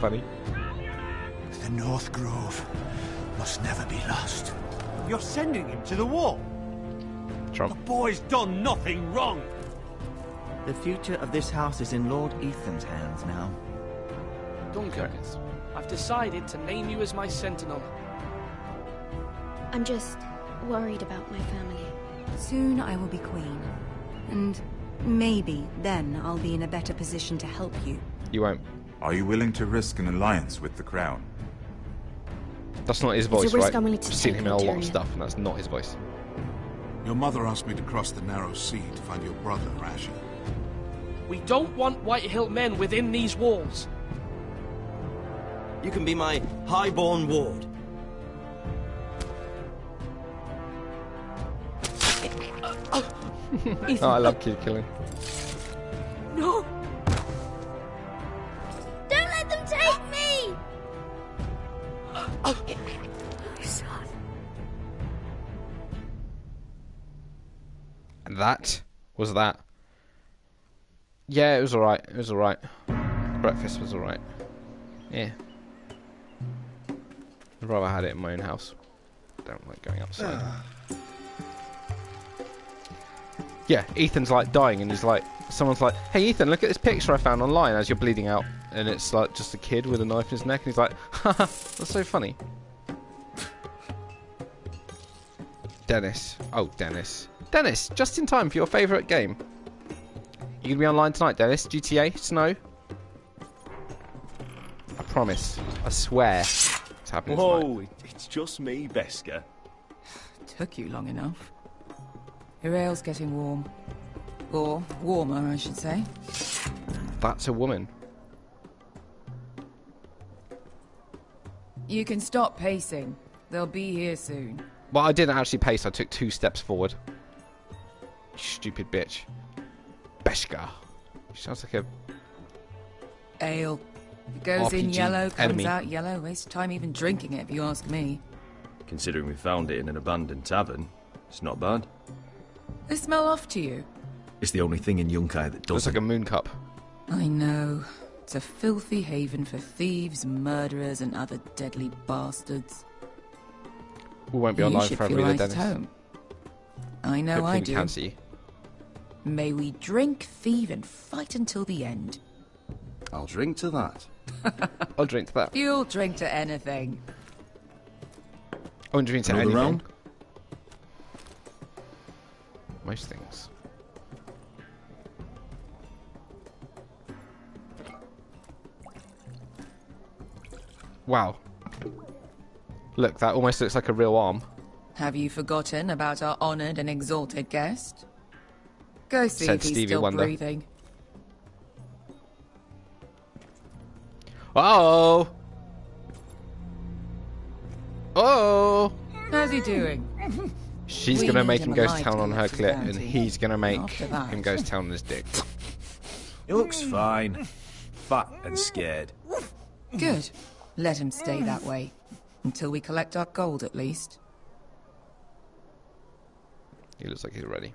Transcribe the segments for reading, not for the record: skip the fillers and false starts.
funny. The North Grove must never be lost. You're sending him to the war? Trump. The boy's done nothing wrong. The future of this house is in Lord Ethan's hands now. Duncan, I've decided to name you as my sentinel. I'm just worried about my family. Soon I will be queen. And maybe then I'll be in a better position to help you. You won't. Are you willing to risk an alliance with the Crown? That's not his It's a voice, risk right? I'm willing to I've seen take, him in a lot of Tyrion. stuff, and that's not his voice. Your mother asked me to cross the narrow sea to find your brother, Rasha. We don't want Whitehill men within these walls. You can be my highborn ward. Oh, I love kid killing. No! Don't let them take me! My son. And that was that. Yeah, it was alright. It was alright. Breakfast was alright. Yeah. I'd rather had it in my own house. Don't like going outside. Yeah, Ethan's like dying and he's like, someone's like, hey Ethan, look at this picture I found online as you're bleeding out. And it's like just a kid with a knife in his neck and he's like, haha, that's so funny. Dennis. Oh, Dennis. Dennis, just in time for your favourite game. You gonna be online tonight, Dennis? GTA? Snow? I promise. I swear. It's happening tonight. Whoa, it's just me, Beskar. Took you long enough. Your ale's getting warm. Or warmer, I should say. That's a woman. You can stop pacing. They'll be here soon. Well, I didn't actually pace. I took 2 steps forward. You stupid bitch. Beskar. She sounds like a... Ale. It goes in RPG yellow, comes enemy. out yellow. Waste time even drinking it, if you ask me. Considering we found it in an abandoned tavern, it's not bad. They smell off to you. It's the only thing in Yunkai that Looks doesn't. like a moon cup. I know. It's a filthy haven for thieves, murderers, and other deadly bastards. We won't be You online should forever feel either, right at Dennis. home. I know Hopefully I we do. can see. May we drink, thieve, and fight until the end. I'll drink to that. I'll drink to that. You'll drink to anything. I won't drink to Another anything. round? Most things. Wow. Look, that almost looks like a real arm. Have you forgotten about our honoured and exalted guest? Go see Said if he's Stevie still Wonder. breathing. Oh! Oh! How's he doing? She's We gonna need make him him go to alive town to on live her his clit, and bounty. he's gonna make After that. him go to town on his dick. He looks fine. Fat and scared. Good. Let him stay that way. Until we collect our gold, at least. He looks like he's ready.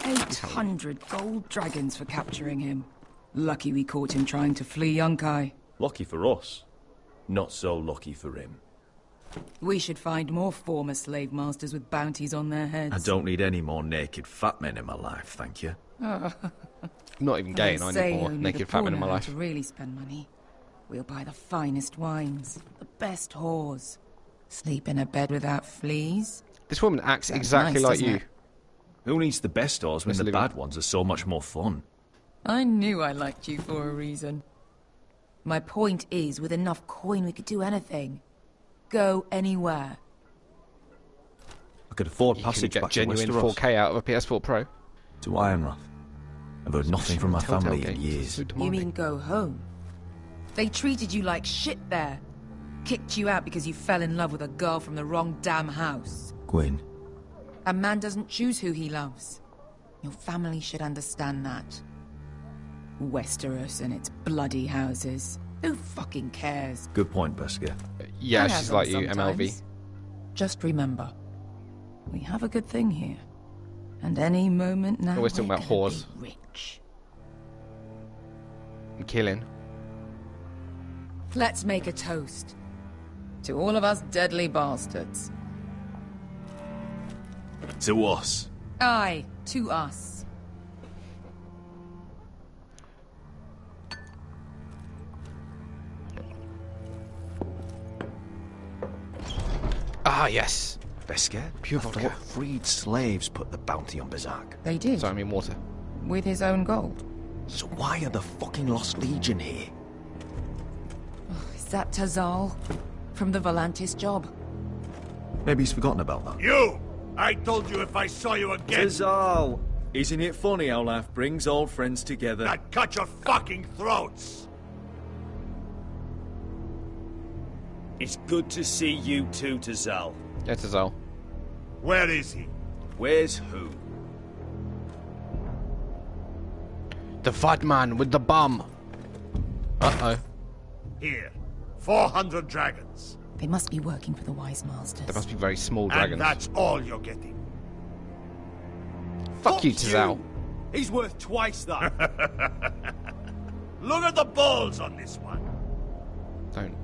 800 gold dragons for capturing him. Lucky we caught him trying to flee Yunkai. Lucky for us. Not so lucky for him. We should find more former slave masters with bounties on their heads. I don't need any more naked fat men in my life, thank you. I'm not even gay, and I need more naked fat men in my life. To really spend money, we'll buy the finest wines, the best whores, sleep in a bed without fleas. This woman acts Sounds exactly nice, like doesn't you. it? Who needs the best stores when Mr. the Living. bad ones are so much more fun? I knew I liked you for a reason. My point is, with enough coin, we could do anything. Go anywhere. I could afford You can passage get back to genuine Westeros. 4K out of a PS4 Pro. To Ironrath. I've heard nothing from my Telltale family in games. years. So You demanding. mean go home? They treated you like shit there. Kicked you out because you fell in love with a girl from the wrong damn house. Gwyn, A man doesn't choose who he loves. Your family should understand that. Westeros and its bloody houses. Who fucking cares? good point, Beskar. Yeah, I she's have them like you, MLV. sometimes. Just remember, we have a good thing here. And any moment now, Always talking we're about gonna whores. be rich. And killing. Let's make a toast. To all of us deadly bastards. To us. Aye, to us. Ah, yes. Beskar? Pure I vodka. thought freed slaves put the bounty on Berserk. They did. Sorry, I mean water. With his own gold. So why are the fucking Lost Legion here? Is that Tazal? From the Volantis job? Maybe he's forgotten about that. You! I told you if I saw you again... Tazal! Isn't it funny how life brings old friends together? I'd cut your fucking throats! It's good to see you too, Tazal. Yeah, Tazal. Where is he? Where's who? The fat man with the bomb. Uh-oh. Here. 400 dragons. They must be working for the Wise Masters. There must be very small dragons. And that's all you're getting. Fuck you, Tazal. He's worth twice that. Look at the balls on this one. Don't.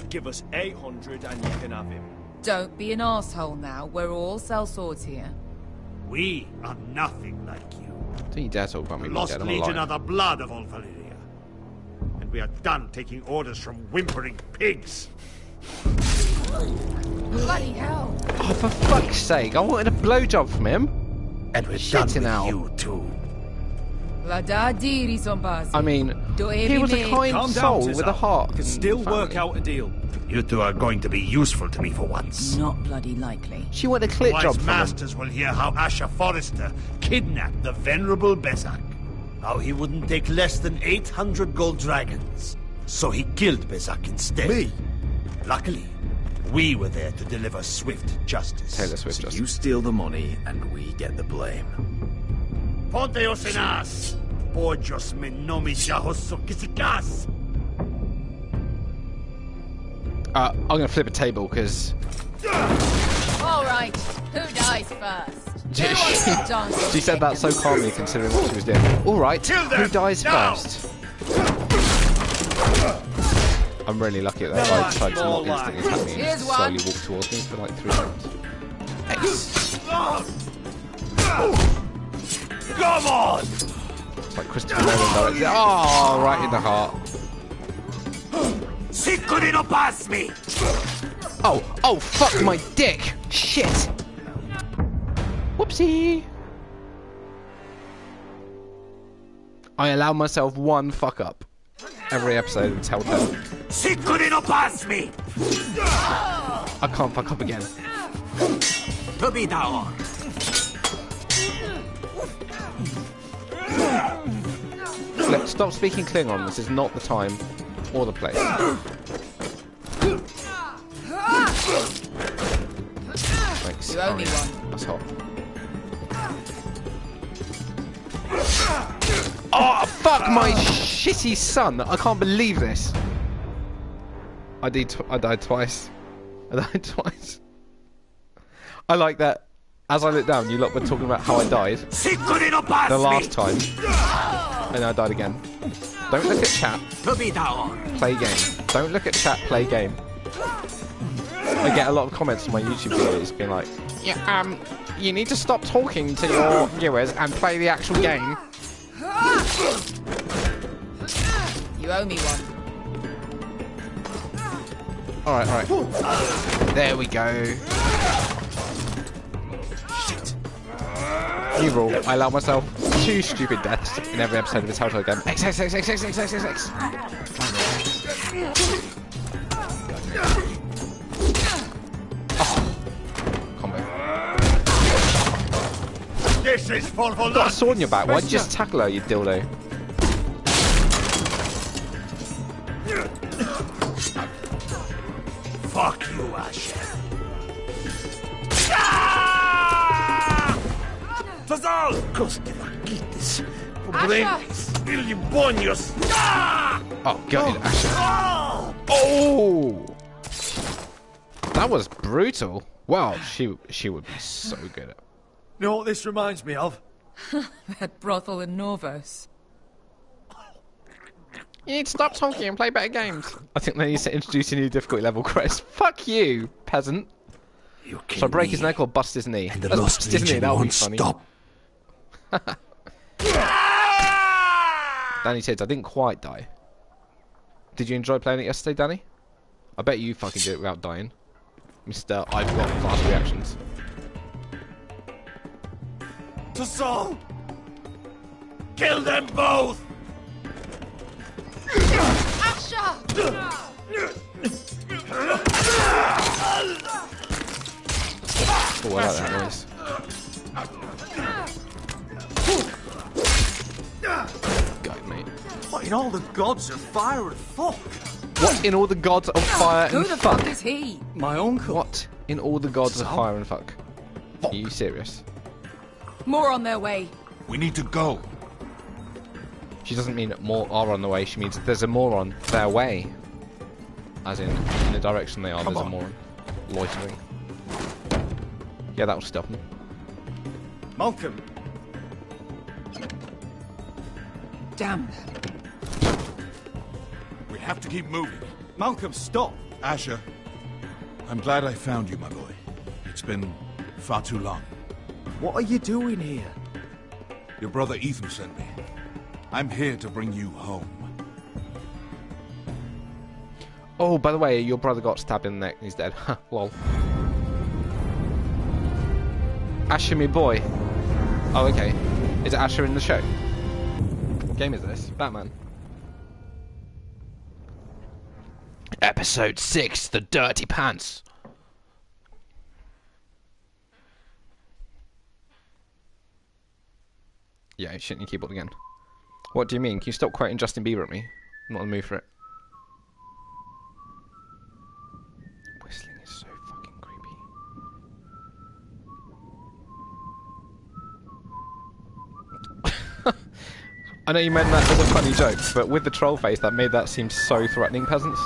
Give us 800 and you can have him. Don't be an asshole now. We're all sellswords here. We are nothing like you. Don't you dare talk about me being Lost dead. I'm Legion alive. are the blood of all Valyria. And we are done taking orders from whimpering pigs. Bloody hell! Oh, for fuck's sake! I wanted a blowjob from him. And we're Shitting out. you too. I mean, he was a kind Calm down, soul with a Tazal. heart. Can and still work family. out a deal. You two are going to be useful to me for once. Not bloody likely. She wanted a clit Wise job from him. masters will hear how Asher Forrester kidnapped the venerable Bezak. How he wouldn't take less than 800 gold dragons. So he killed Bezak instead. Me? Luckily, we were there to deliver swift justice. Taylor Swift So just. you steal the money and we get the blame. Ponteos en as! Pojos me nomi kisikas! I'm gonna flip a table because All right, who dies first? Who wants to dance? she said that so calmly considering what she was doing. Alright, who dies now! first? I'm really lucky that I decided to not instantly attack me and Here's just slowly one. walk towards me for like 3 rounds. X. Come on! It's like Christopher Nolan directed. Oh, right in the heart. Sicurino pass me! Oh, fuck my dick! Shit! Whoopsie! I allow myself one fuck up every episode of Telltale. Sicurino pass me! I can't fuck up again. To be down. Let's stop speaking Klingon. This is not the time or the place. Thanks. You owe me Oh, yeah. one. That's hot. Oh, fuck my shitty son! I can't believe this. I died twice. I died twice. I like that. As I looked down, you lot were talking about how I died Sicurino pass the me! last time, and I died again. Don't look at chat. To be down. Play game. Don't look at chat. Play game. I get a lot of comments on my YouTube videos being like, "Yeah, you need to stop talking to your viewers and play the actual game." You owe me one. All right. There we go. Shit. New rule: I allow myself 2 stupid deaths in every episode of the Telltale game. X. Oh. Combo. This is for You've got a sword in your back. Why'd you just tackle her, you dildo? Fuck you, Asher. Tazal! Koskelakitis. Asher! Ilibonios. Oh, gutted Asher. Oh! That was brutal. Wow, she would be so good at. You know what this reminds me of? That brothel in Norvos. You need to stop talking and play better games. I think they need to introduce a new difficulty level, Chris. Fuck you, peasant. Shall I break his neck or bust his knee? And the Let's Lost bust his knee, Legion that would be won't funny. stop. Danny says, I didn't quite die. Did you enjoy playing it yesterday, Danny? I bet you fucking did it without dying. Mr. I've got fast reactions. To Saul! Kill them both! Asha! Oh, I like that noise. Go, mate. What in all the gods of fire and fuck? What in all the gods of fire Who and the fuck? fuck is he? My uncle. What in all the gods of fire and fuck? Are you serious? More on their way. We need to go. She doesn't mean more are on the way, she means there's a more on their way. As in the direction they are, there's a more on. Loitering. Yeah, that'll stop them. Malcolm. Damn. We have to keep moving. Malcolm, stop. Asher, I'm glad I found you, my boy. It's been far too long. What are you doing here? Your brother Ethan sent me. I'm here to bring you home. Oh, by the way, your brother got stabbed in the neck and he's dead. Ha, lol. Asher, me boy. Oh, okay. Is it Asher in the show? What game is this? Batman. Episode 6, The Dirty Pants. Yeah, shitting your keyboard again. What do you mean? Can you stop quoting Justin Bieber at me? I'm not in the mood for it. Whistling is so fucking creepy. I know you meant that as a funny joke, but with the troll face, that made that seem so threatening, peasants.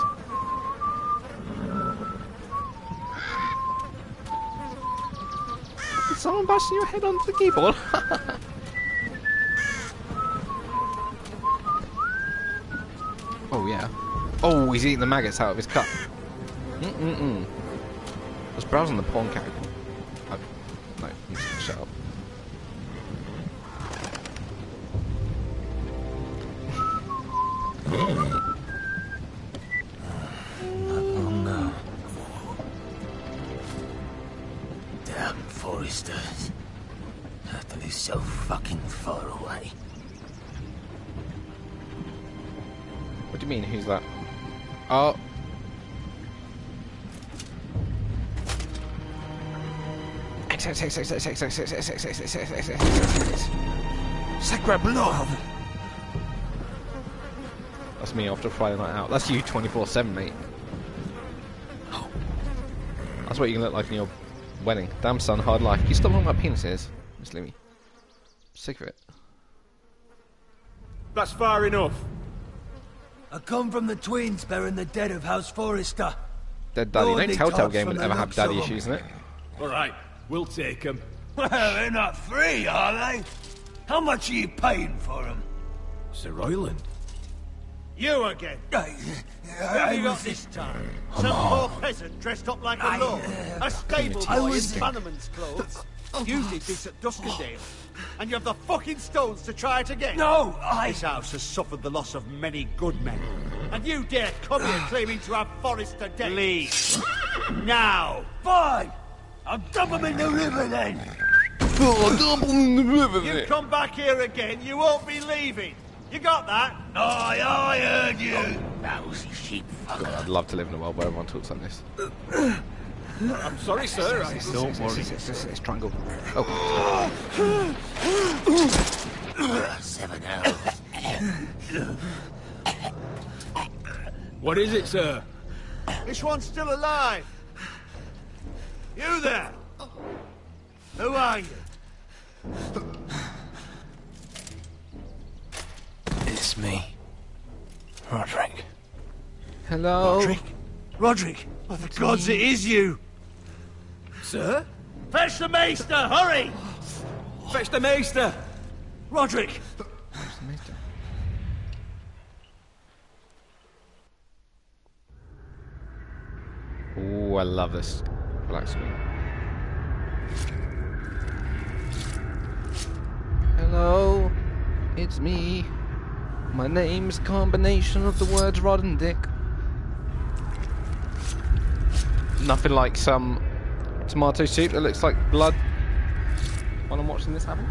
Is someone bashing your head onto the keyboard? Oh, yeah. Oh, he's eating the maggots out of his cup. I was browsing the porn category. No, I'm just gonna shut up. Oh no. Damn Foresters. That is so fucking far away. What do you mean, who's that? Oh. Sacre Bleu! That's me after Friday night out. That's you 24/7, mate. That's what you can look like in your wedding. Damn son, hard life. Can you stop talking about penises, Miss Louie? Sick of it. That's far enough. I come from the twins bearing the dead of House Forrester. Dead daddy. No Only Telltale talks game from would the ever have looks daddy of 'em. issues in it. All right, we'll take them. Well, they're not free, are they? How much are you paying for them? Sir Royland. You again. What have you got this time? Some poor peasant dressed up like a lord. A stable boy in Bannerman's clothes. You did this at Duskendale. And you have the fucking stones to try it again. No, This house has suffered the loss of many good men. And you dare come here claiming to have Forrester dead. Leave. Now. Fine. I'll dump them in the river then. You come back here again, you won't be leaving. You got that? I heard you. Lousy sheep fucker. God, I'd love to live in a world where everyone talks like this. I'm sorry, sir. Don't worry. It's triangle. Oh. 7 hours. What is it, sir? This one's still alive. You there? Who are you? It's me. Roderick. Hello. Roderick? Oh, for God's sake, it is you. Sir? Fetch the Maester, hurry! Fetch the Maester! Roderick! Ooh, I love this black screen. Hello, it's me. My name's a combination of the words Rod and Dick. Nothing like some tomato soup that looks like blood while I'm watching this happen.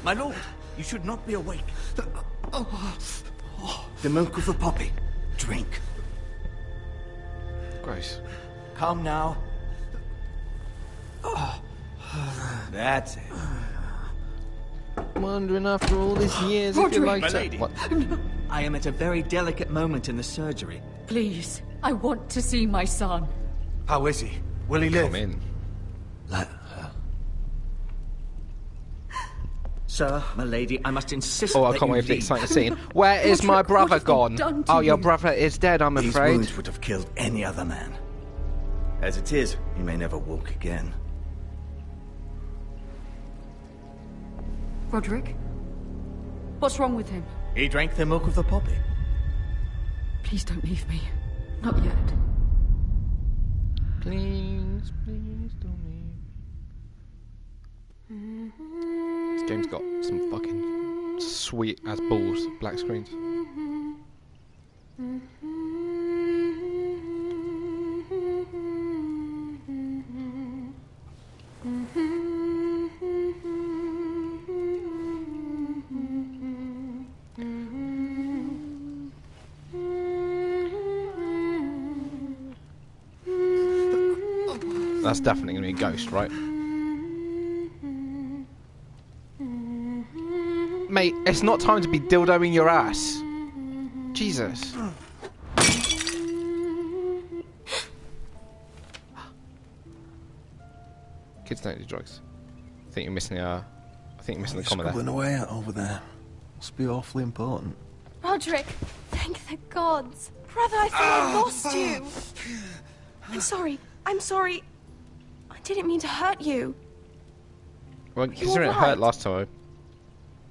My lord, you should not be awake. The milk of the poppy. Drink. Gross. Calm now. That's it. Wondering after all these years if you like to... What? I am at a very delicate moment in the surgery. Please, I want to see my son. How is he? Will he live? Come in. Let her. Sir, my lady, I must insist Oh, I that can't you wait for the leave. exciting scene. Where is my brother have they gone? done to Oh, your you? brother is dead, I'm These afraid. wounds would have killed any other man. As it is, he may never walk again. Roderick? What's wrong with him? He drank the milk of the poppy. Please don't leave me. Not yet. Please, please don't leave. This game's got some fucking sweet as balls black screens. That's definitely going to be a ghost, right? Mate, it's not time to be dildoing your ass. Jesus. Kids don't do drugs. I think you're missing the comma there. Scribbling away out over there. Must be awfully important. Roderick, thank the gods. Brother, I thought I lost you. I'm sorry. I'm sorry. I didn't mean to hurt you. Well, considering it hurt last time,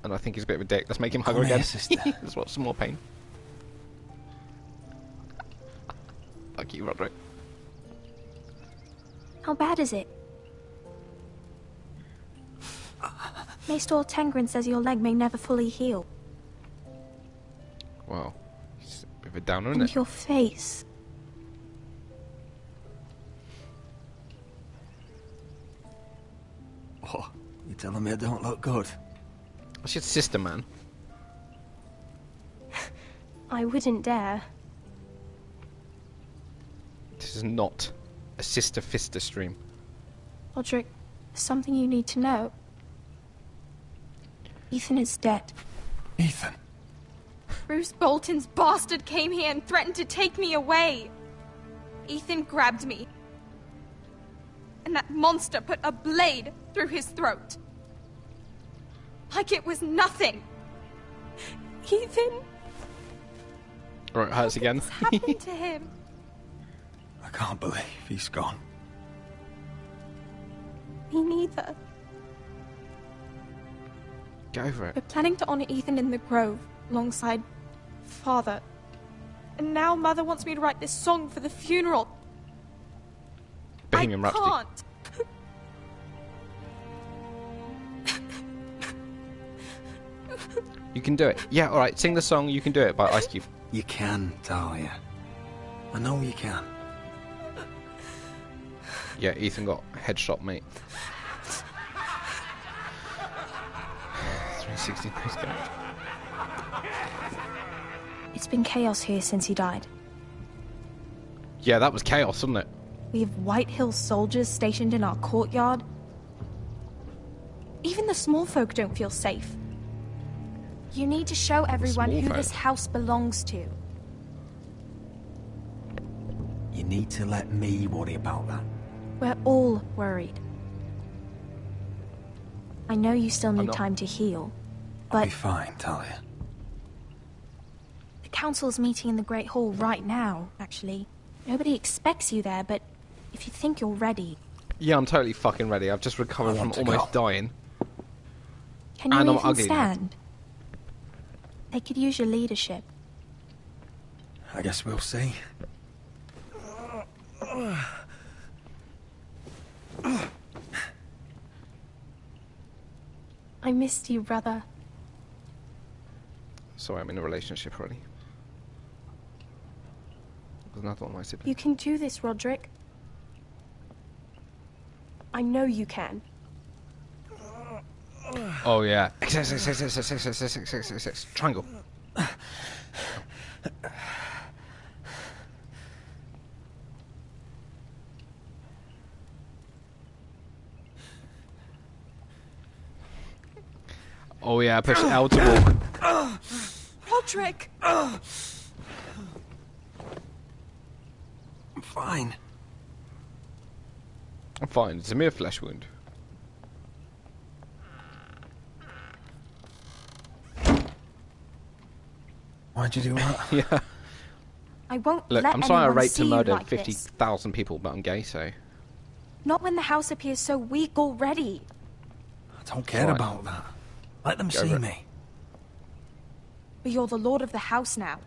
and I think he's a bit of a dick, let's make him hug her again. Let's watch some more pain. Fuck you, Roderick. How bad is it? Maester Tengrin says your leg may never fully heal. Wow. He's a bit of a downer, isn't And it? your face. Oh, you're telling me I don't look good? That's your sister, man. I wouldn't dare. This is not a sister-fister stream. Roderick, there's something you need to know. Ethan is dead. Ethan? Bruce Bolton's bastard came here and threatened to take me away. Ethan grabbed me. And that monster put a blade through his throat. Like it was nothing. Ethan, Right, hurts again. what's happened to him? I can't believe he's gone. Me neither. Go for it. We're planning to honor Ethan in the Grove, alongside Father. And now Mother wants me to write this song for the funeral. Bohemian Rhapsody. Can't. You can do it. Yeah, alright, sing the song You Can Do It by Ice Cube. You can, Talia. I know you can. Yeah, Ethan got a headshot, mate. 360 days ago. It's been chaos here since he died. Yeah, that was chaos, wasn't it? We have White Hill soldiers stationed in our courtyard. Even the small folk don't feel safe. You need to show everyone small who folk? this house belongs to. You need to let me worry about that. We're all worried. I know you still need not. time to heal, I'll but be fine, Talia. the council's meeting in the Great Hall right now, actually. Nobody expects you there, but if you think you're ready... Yeah, I'm totally fucking ready. I've just recovered from almost dying. Can you And I'm even ugly now. stand? They could use your leadership. I guess we'll see. I missed you, brother. Sorry, I'm in a relationship already. There's another one of my siblings. You can do this, Roderick. I know you can. Oh yeah. Triangle. Oh yeah, push L to walk. Roderick! I'm fine. I'm fine. It's a mere flesh wound. Why'd you do that? Yeah. I won't Look, let I'm sorry I anyone raped see and you murdered like this. 50,000 people, but I'm gay, so... Not when the house appears so weak already. I don't care about that. Let them Go see over it. me. But you're the lord of the house now.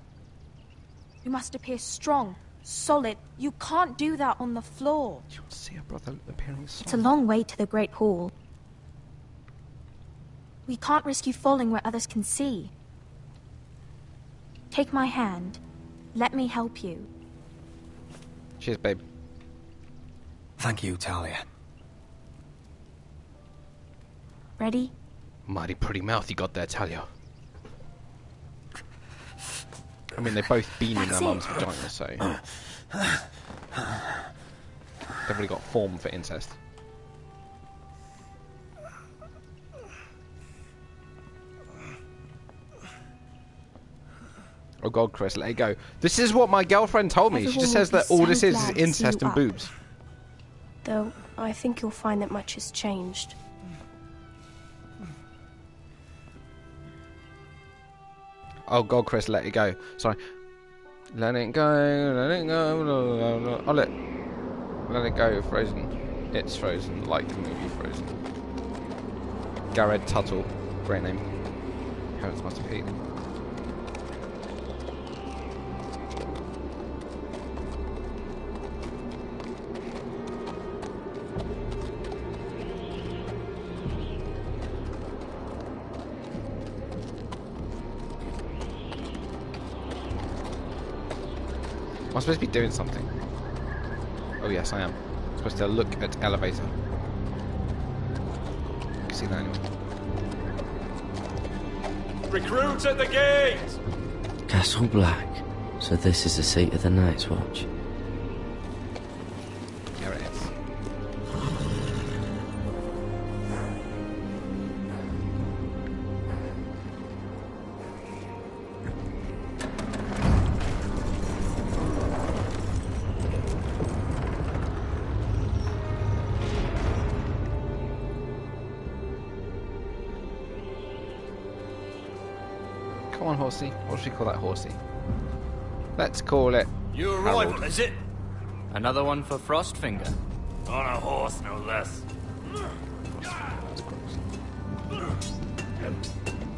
You must appear strong, solid. You can't do that on the floor. You want to see a brother appearing It's a solid? long way to the Great Hall. We can't risk you falling where others can see. Take my hand. Let me help you. Cheers, babe. Thank you, Talia. Ready? Mighty pretty mouth you got there, Talia. I mean, they've both been in their That's mum's it. vagina, so... They've really got form for incest. Oh god, Chris, let it go. This is what my girlfriend told me. She Everyone just will says be that all so this is glad to see incest you and up. boobs. Though, I think you'll find that much has changed. Oh god, Chris, let it go. Sorry. Let it go, let it go. Oh, let it go, Frozen. It's Frozen, like the movie Frozen. Garrett Tuttle, great name. Parents must have hated him. Am I supposed to be doing something? Oh yes, I am. I'm supposed to look at elevator. You can see that anyway. Recruits at the gate! Castle Black. So this is the seat of the Night's Watch. Here it is. Come on, horsey. What should we call that horsey? Let's call it New Harold. arrival, is it? Another one for Frostfinger. On a horse, no less.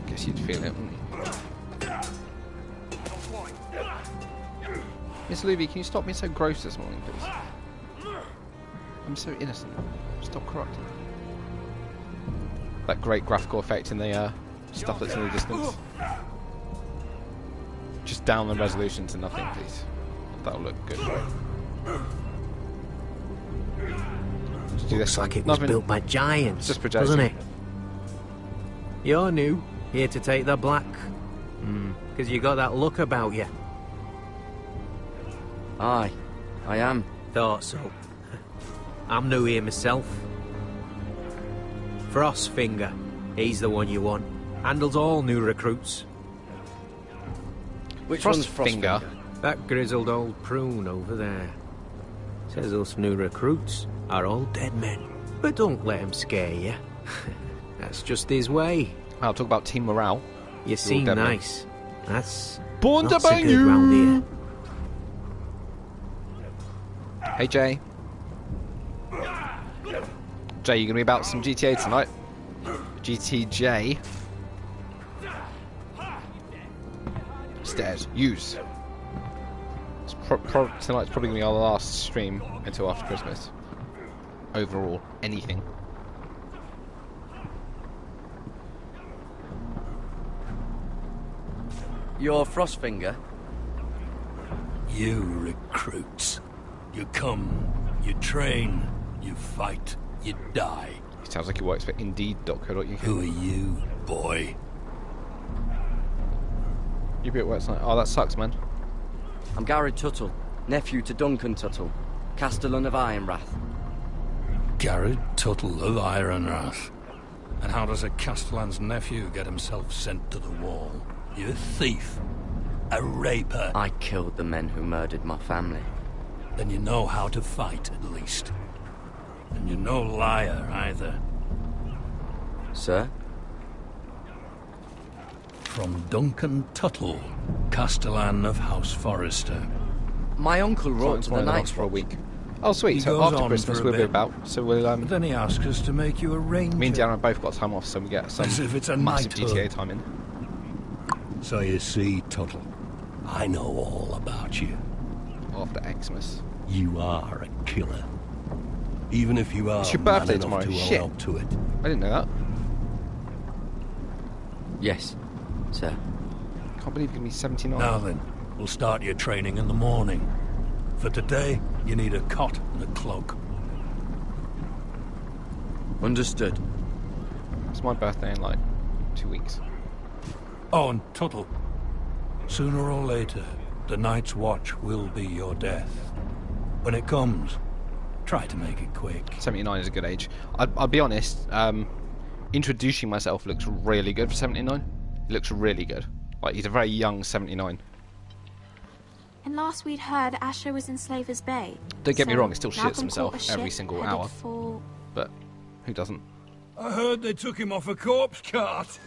Guess you'd feel it, wouldn't you? Miss Luby, can you stop being so gross this morning, please? I'm so innocent. Stop corrupting. That great graphical effect in the stuff that's in the distance. Just down the resolution to nothing, please. That'll look good. Just do this. Looks like it was Nothing. built by giants, Just projection. doesn't it? You're new, here to take the black. Because you got that look about you. Aye, I am. Thought so. I'm new here myself. Frostfinger, he's the one you want. Handles all new recruits. Which one's Frostfinger? That grizzled old prune over there. Says us new recruits are all dead men. But don't let him scare you. That's just his way. I'll talk about team morale. You seem dead men. nice. That's Born to not so bang good you. round here. Hey, Jay. Jay, you gonna be about some GTA tonight? GTJ. Stairs. Use. Tonight's probably gonna be our last stream until after Christmas. Overall, anything. You're Frostfinger? You recruits. You come, you train, you fight, you die. It sounds like he works for Indeed.co.uk. Who are you, boy? You be at work tonight. Oh, that sucks, man. I'm Garrett Tuttle, nephew to Duncan Tuttle, Castellan of Ironrath. Garrett Tuttle of Ironrath. And how does a Castellan's nephew get himself sent to the wall? You're a thief. A raper. I killed the men who murdered my family. Then you know how to fight, at least. And you're no liar, either. Sir? From Duncan Tuttle, Castellan of House Forrester. My uncle wrote to the Knights for a week. Oh, sweet. So after Christmas we'll be about. So we'll But then he asked us to make you a ranger. Me and Diana both got time off, so we get some As if it's a massive knighthood. GTA time in. So you see, Tuttle, I know all about you. After Xmas. You are a killer. Even if you are It's your birthday man enough tomorrow. to Shit. own up to it. I didn't know that. Yes, sir. Can't believe you're gonna be 79. Now then, we'll start your training in the morning. For today, you need a cot and a cloak. Understood. It's my birthday in like 2 weeks. Oh, and Tuttle, sooner or later, the Night's Watch will be your death. When it comes, try to make it quick. 79 is a good age. I'll be honest, introducing myself looks really good for 79. It looks really good. Like, he's a very young 79. And last we'd heard, Asher was in Slaver's Bay. Don't get me So wrong, he still shits Malcolm caught himself a every ship single headed hour. for- But who doesn't? I heard they took him off a corpse cart.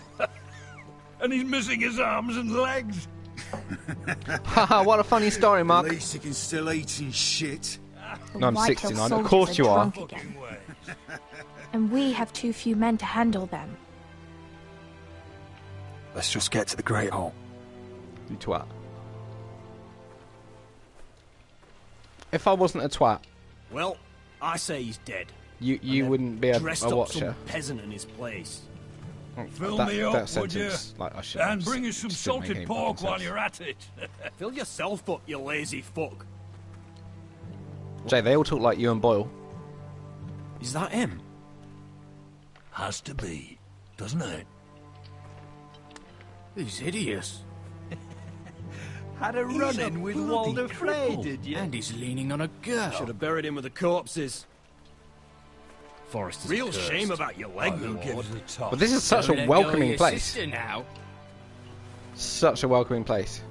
And he's missing his arms and legs. Haha, what a funny story, Mark. At least he can still eat and shit. No, I'm White Hill 69. Of soldiers course you are. drunk again. And we have too few men to handle them. Let's just get to the Great Hall. You twat. If I wasn't a twat, Well, I say he's dead. you wouldn't be a Dressed watcher. up some peasant in his place. Fill that, me that up, would you? sentence, like, I should And bring us some just didn't make salted any pork fucking while sense. you're at it. Fill yourself up, you lazy fuck. Jay, they all talk like you and Boyle. Is that him? Has to be, doesn't it? He's hideous. Had a He's run-in a with bloody Walder Frey, cripple. did you? And he's leaning on a girl. Should have buried him with the corpses. Forrester's Real cursed. shame about your leg, Who Lord. gives a toss? But this is such Bury a that girl welcoming your place. sister now. Such a welcoming place.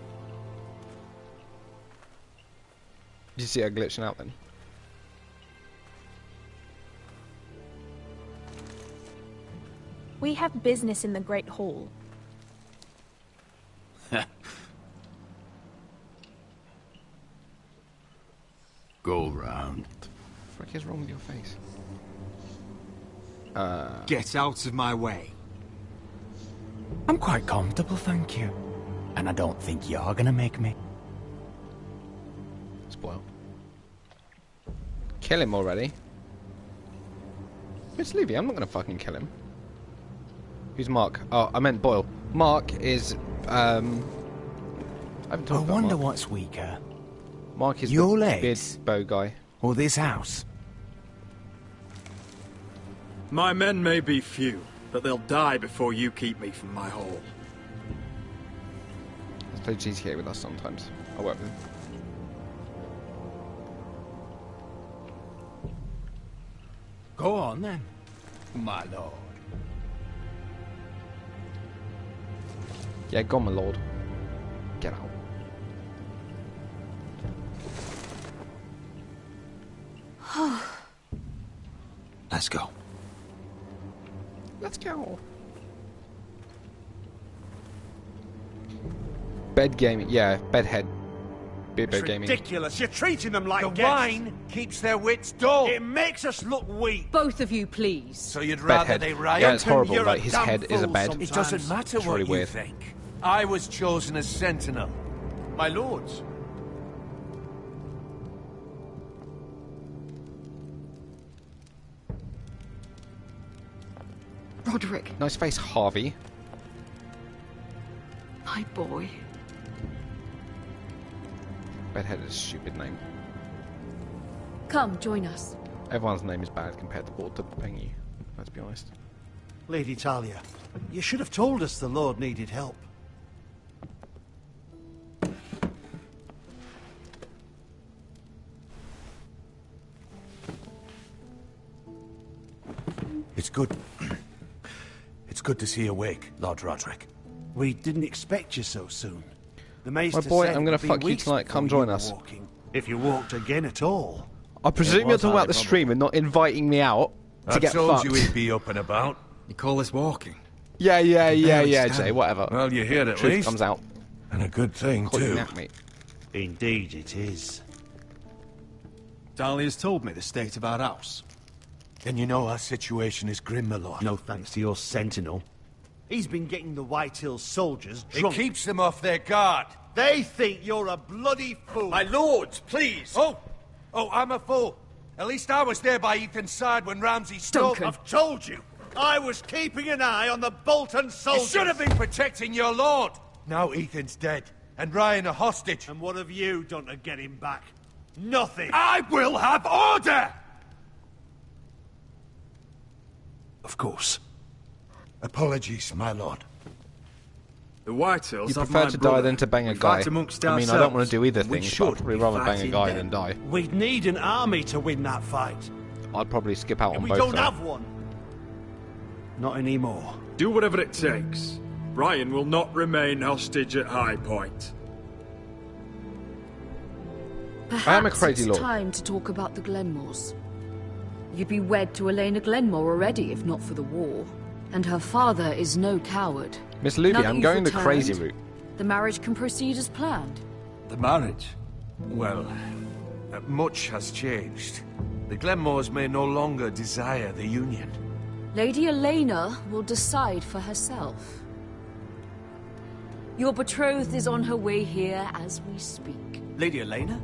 Did you see her glitching out then? We have business in the Great Hall. Go round. What the frick is wrong with your face? Get out of my way. I'm quite comfortable, thank you. And I don't think you're gonna make me. Spoil. Kill him already. Miss Levy, I'm not gonna fucking kill him. Who's Mark? Oh, I meant Boyle. Mark is, I haven't I talked about wonder Mark. what's weaker. Mark is Your the legs? beard bow guy. Or this house. My men may be few, but they'll die before you keep me from my hole. He's played GTA with us sometimes. I work with him. Go on then, my lord. Yeah, go on, my lord. Get out. Let's go. Let's go. Bed gaming. Yeah, bedhead. Bit It's gaming. ridiculous. You're treating them like The guests. wine keeps their wits dull. It makes us look weak. Both of you, please. So you'd rather Bedhead. they riot? Yeah, it's horrible. You're Like a his damn head is a fool bed. sometimes. It doesn't matter It's what really you weird. think. I was chosen as sentinel. My lords. Roderick, Nice face, Harvey. my boy. Bedhead is a stupid name. Come, join us. Everyone's name is bad compared to Walter Pengy. Let's be honest. Lady Talia, you should have told us the Lord needed help. It's good. It's good to see you awake, Lord Roderick. We didn't expect you so soon. The Maester My boy, said I'm gonna it'd be fuck you weeks tonight. Come before you join were us. walking, if you walked again at all. I presume you're was talking about highly the stream and not inviting me out to I get told fucked. you he'd be up and about. You call this walking? Yeah, barely Jay, stand. whatever. Well, you're here at Truth least. comes out. And a good thing, Call you too. nap, mate. Indeed it is. Dahlia's told me the state of our house. Then you know our situation is grim, my lord. No thanks to your sentinel. He's been getting the White Hills soldiers drunk. It keeps them off their guard. They think you're a bloody fool. My lords, please. Oh, I'm a fool. At least I was there by Ethan's side when Ramsay stole. Duncan. I've told you. I was keeping an eye on the Bolton You soldiers. should have been protecting your lord. Now Ethan's dead, and Ryan a hostage. And what have you done to get him back? Nothing. I will have order! Of course. Apologies, my lord. The Whitehills You have prefer my to die brother. than to bang a We guy. fight amongst I mean, I don't want ourselves. to do either We thing, but I'd should probably be rather bang a fighting guy them. than die. We'd need an army to win that fight. I'd probably skip out And on we both. don't though. have one. Not anymore. Do whatever it takes. Ryan will not remain hostage at High Point. Perhaps I am a crazy it's lord. time to talk about the Glenmores. You'd be wed to Elena Glenmore already if not for the war. And her father is no coward. Miss Now Luby, that I'm you've going the returned, crazy route. The marriage can proceed as planned. The marriage? Well, much has changed. The Glenmores may no longer desire the union. Lady Elena will decide for herself. Your betrothed is on her way here as we speak. Lady Elena?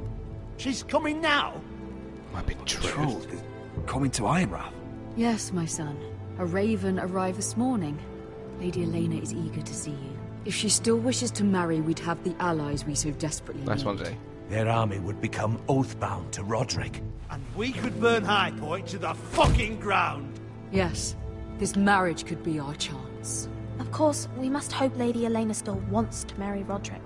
She's coming now. My Betrothed is coming to Ironrath. Yes, my son. A raven arrived this morning. Lady Elena is eager to see you. If she still wishes to marry, we'd have the allies we so desperately Nice need. one, Jay. Their army would become oathbound to Roderick. And we could burn High Point to the fucking ground. Yes, this marriage could be our chance. Of course, we must hope Lady Elena still wants to marry Roderick.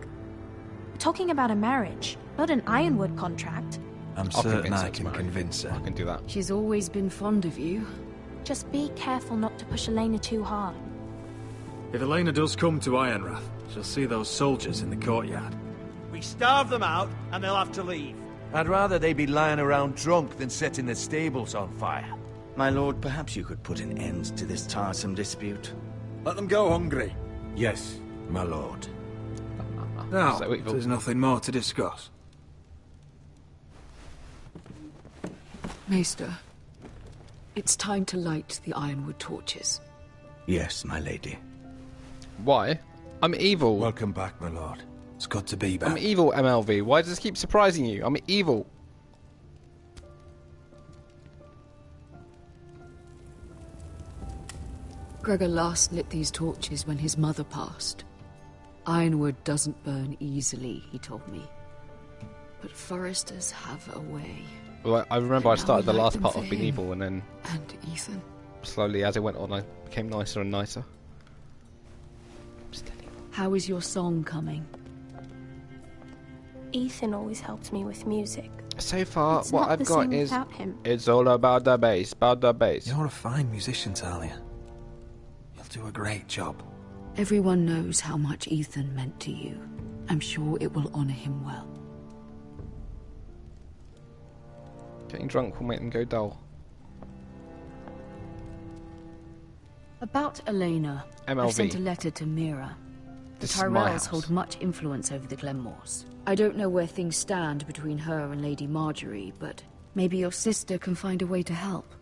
We're talking about a marriage, not an Ironwood contract. I'm I'll certain convince I her to can marry. convince her. I can do that. She's always been fond of you. Just be careful not to push Elena too hard. If Elena does come to Ironrath, she'll see those soldiers in the courtyard. We starve them out and they'll have to leave. I'd rather they be lying around drunk than setting the stables on fire. My lord, perhaps you could put an end to this tiresome dispute. Let them go hungry. Yes, my lord. Now, So evil. there's nothing more to discuss. Maester, it's time to light the Ironwood torches. Yes, my lady. Why? I'm evil. Welcome back, my lord. It's good to be back. I'm evil, MLV. Why does this keep surprising you? I'm evil. Gregor last lit these torches when his mother passed. Ironwood doesn't burn easily, he told me. But foresters have a way. Well, I remember I Now started the light last them part for off being him. evil, and then And Ethan. slowly, as it went on, I became nicer and nicer. How is your song coming? Ethan always helped me with music. So far, It's what not I've the got same is without him. it's all about the bass, about the bass. You're a fine musician, Talia. You'll do a great job. Everyone knows how much Ethan meant to you. I'm sure it will honor him well. Getting drunk will make them go dull. About Elena, I MLV. sent a letter to Mira. The This is my Tyrells house. hold much influence over the Glenmores. I don't know where things stand between her and Lady Marjorie, but maybe your sister can find a way to help.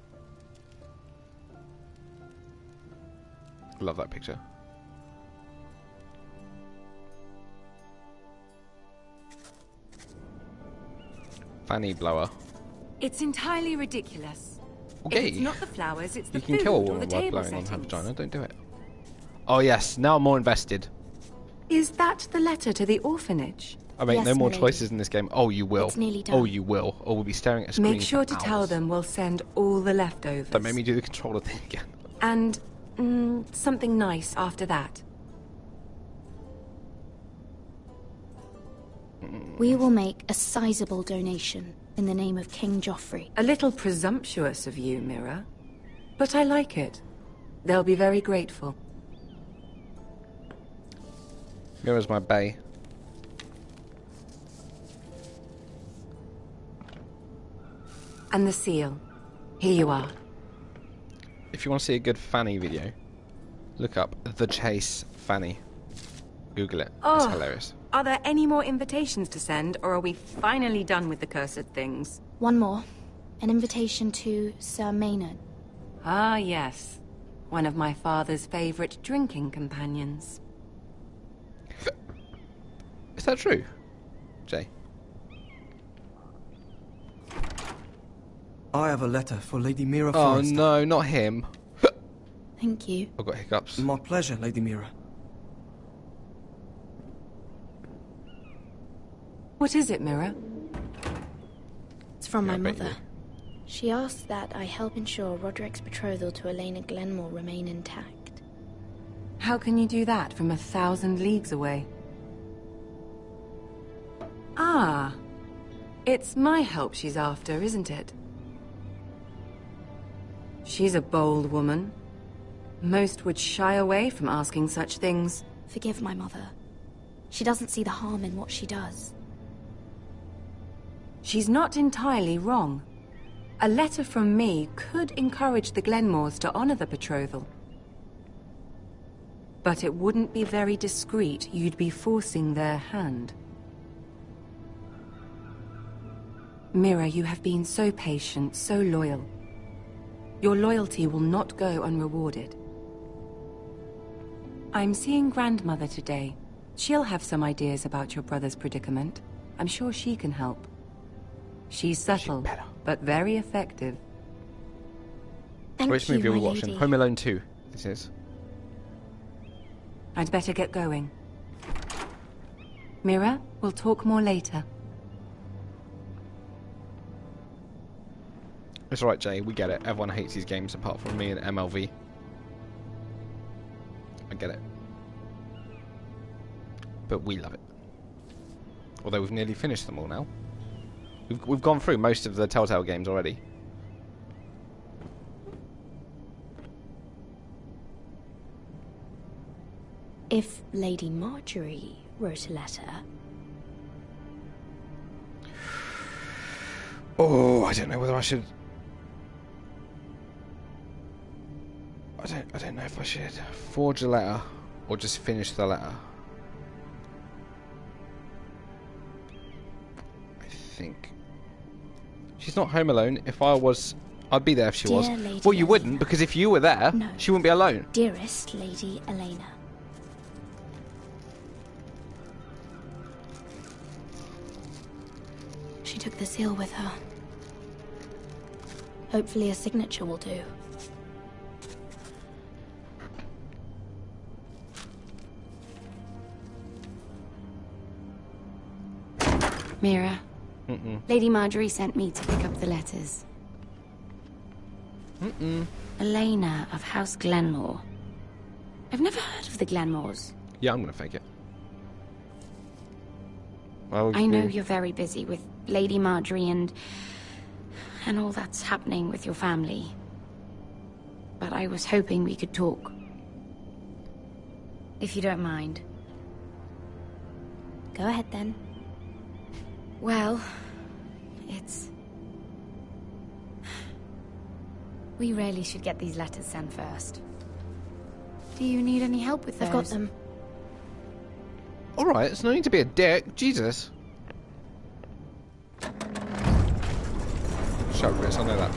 Love that picture. Fanny blower. It's entirely ridiculous. Okay. It's not the flowers, it's the You can food kill a or the woman by table blowing on her settings. vagina. Don't do it. Oh yes, now I'm more invested. Is that the letter to the orphanage? I mean, Yes, no more milady. choices in this game. Oh, you will. It's nearly done. Oh, you will. Or we'll be staring at a screen. Make sure to for tell hours. them we'll send all the leftovers. Don't make me do the controller thing again. And something nice after that. We will make a sizable donation in the name of King Joffrey. A little presumptuous of you, Mira. But I like it. They'll be very grateful. Mira's my bae. And the seal. Here you are. If you want to see a good Fanny video, look up The Chase Fanny. Google it. It's Oh. hilarious. Are there any more invitations to send, or are we finally done with the cursed things? One more. An invitation to Sir Maynard. Ah, yes. One of my father's favorite drinking companions. Is that true, Jay? I have a letter for Lady Mira Oh Forrester. no, not him. Thank you. I've got hiccups. My pleasure, Lady Mira. What is it, Mira? It's from my I bet mother. you. She asks that I help ensure Roderick's betrothal to Elena Glenmore remain intact. How can you do that from 1,000 leagues away? Ah. It's my help she's after, isn't it? She's a bold woman. Most would shy away from asking such things. Forgive my mother. She doesn't see the harm in what she does. She's not entirely wrong. A letter from me could encourage the Glenmores to honor the betrothal. But it wouldn't be very discreet. You'd be forcing their hand. Mira, you have been so patient, so loyal. Your loyalty will not go unrewarded. I'm seeing Grandmother today. She'll have some ideas about your brother's predicament. I'm sure she can help. She's subtle, but very effective. Which movie are we watching? Home Alone 2, this is. I'd better get going. Mira, we'll talk more later. It's alright, Jay, we get it. Everyone hates these games apart from me and MLV. I get it. But we love it. Although we've nearly finished them all now. We've gone through most of the Telltale games already. If Lady Marjorie wrote a letter... Oh, I don't know whether I should... I don't know if I should forge a letter or just finish the letter. I think she's not home alone. If I was, I'd be there if she was. Dear Lady Well, you wouldn't, because if you were there, No. she wouldn't be alone. Dearest Lady Elena. She took the seal with her. Hopefully a signature will do. Mira, Mm-mm. Lady Marjorie sent me to pick up the letters. Mm-mm. Elena of House Glenmore. I've never heard of the Glenmores. Yeah, I'm gonna fake it. Well, I know you're very busy with Lady Marjorie and all that's happening with your family. But I was hoping we could talk. If you don't mind. Go ahead then. Well, it's... We really should get these letters sent first. Do you need any help with those? I've got them. Alright, there's no need to be a dick. Jesus. Shut up, Chris, I know that.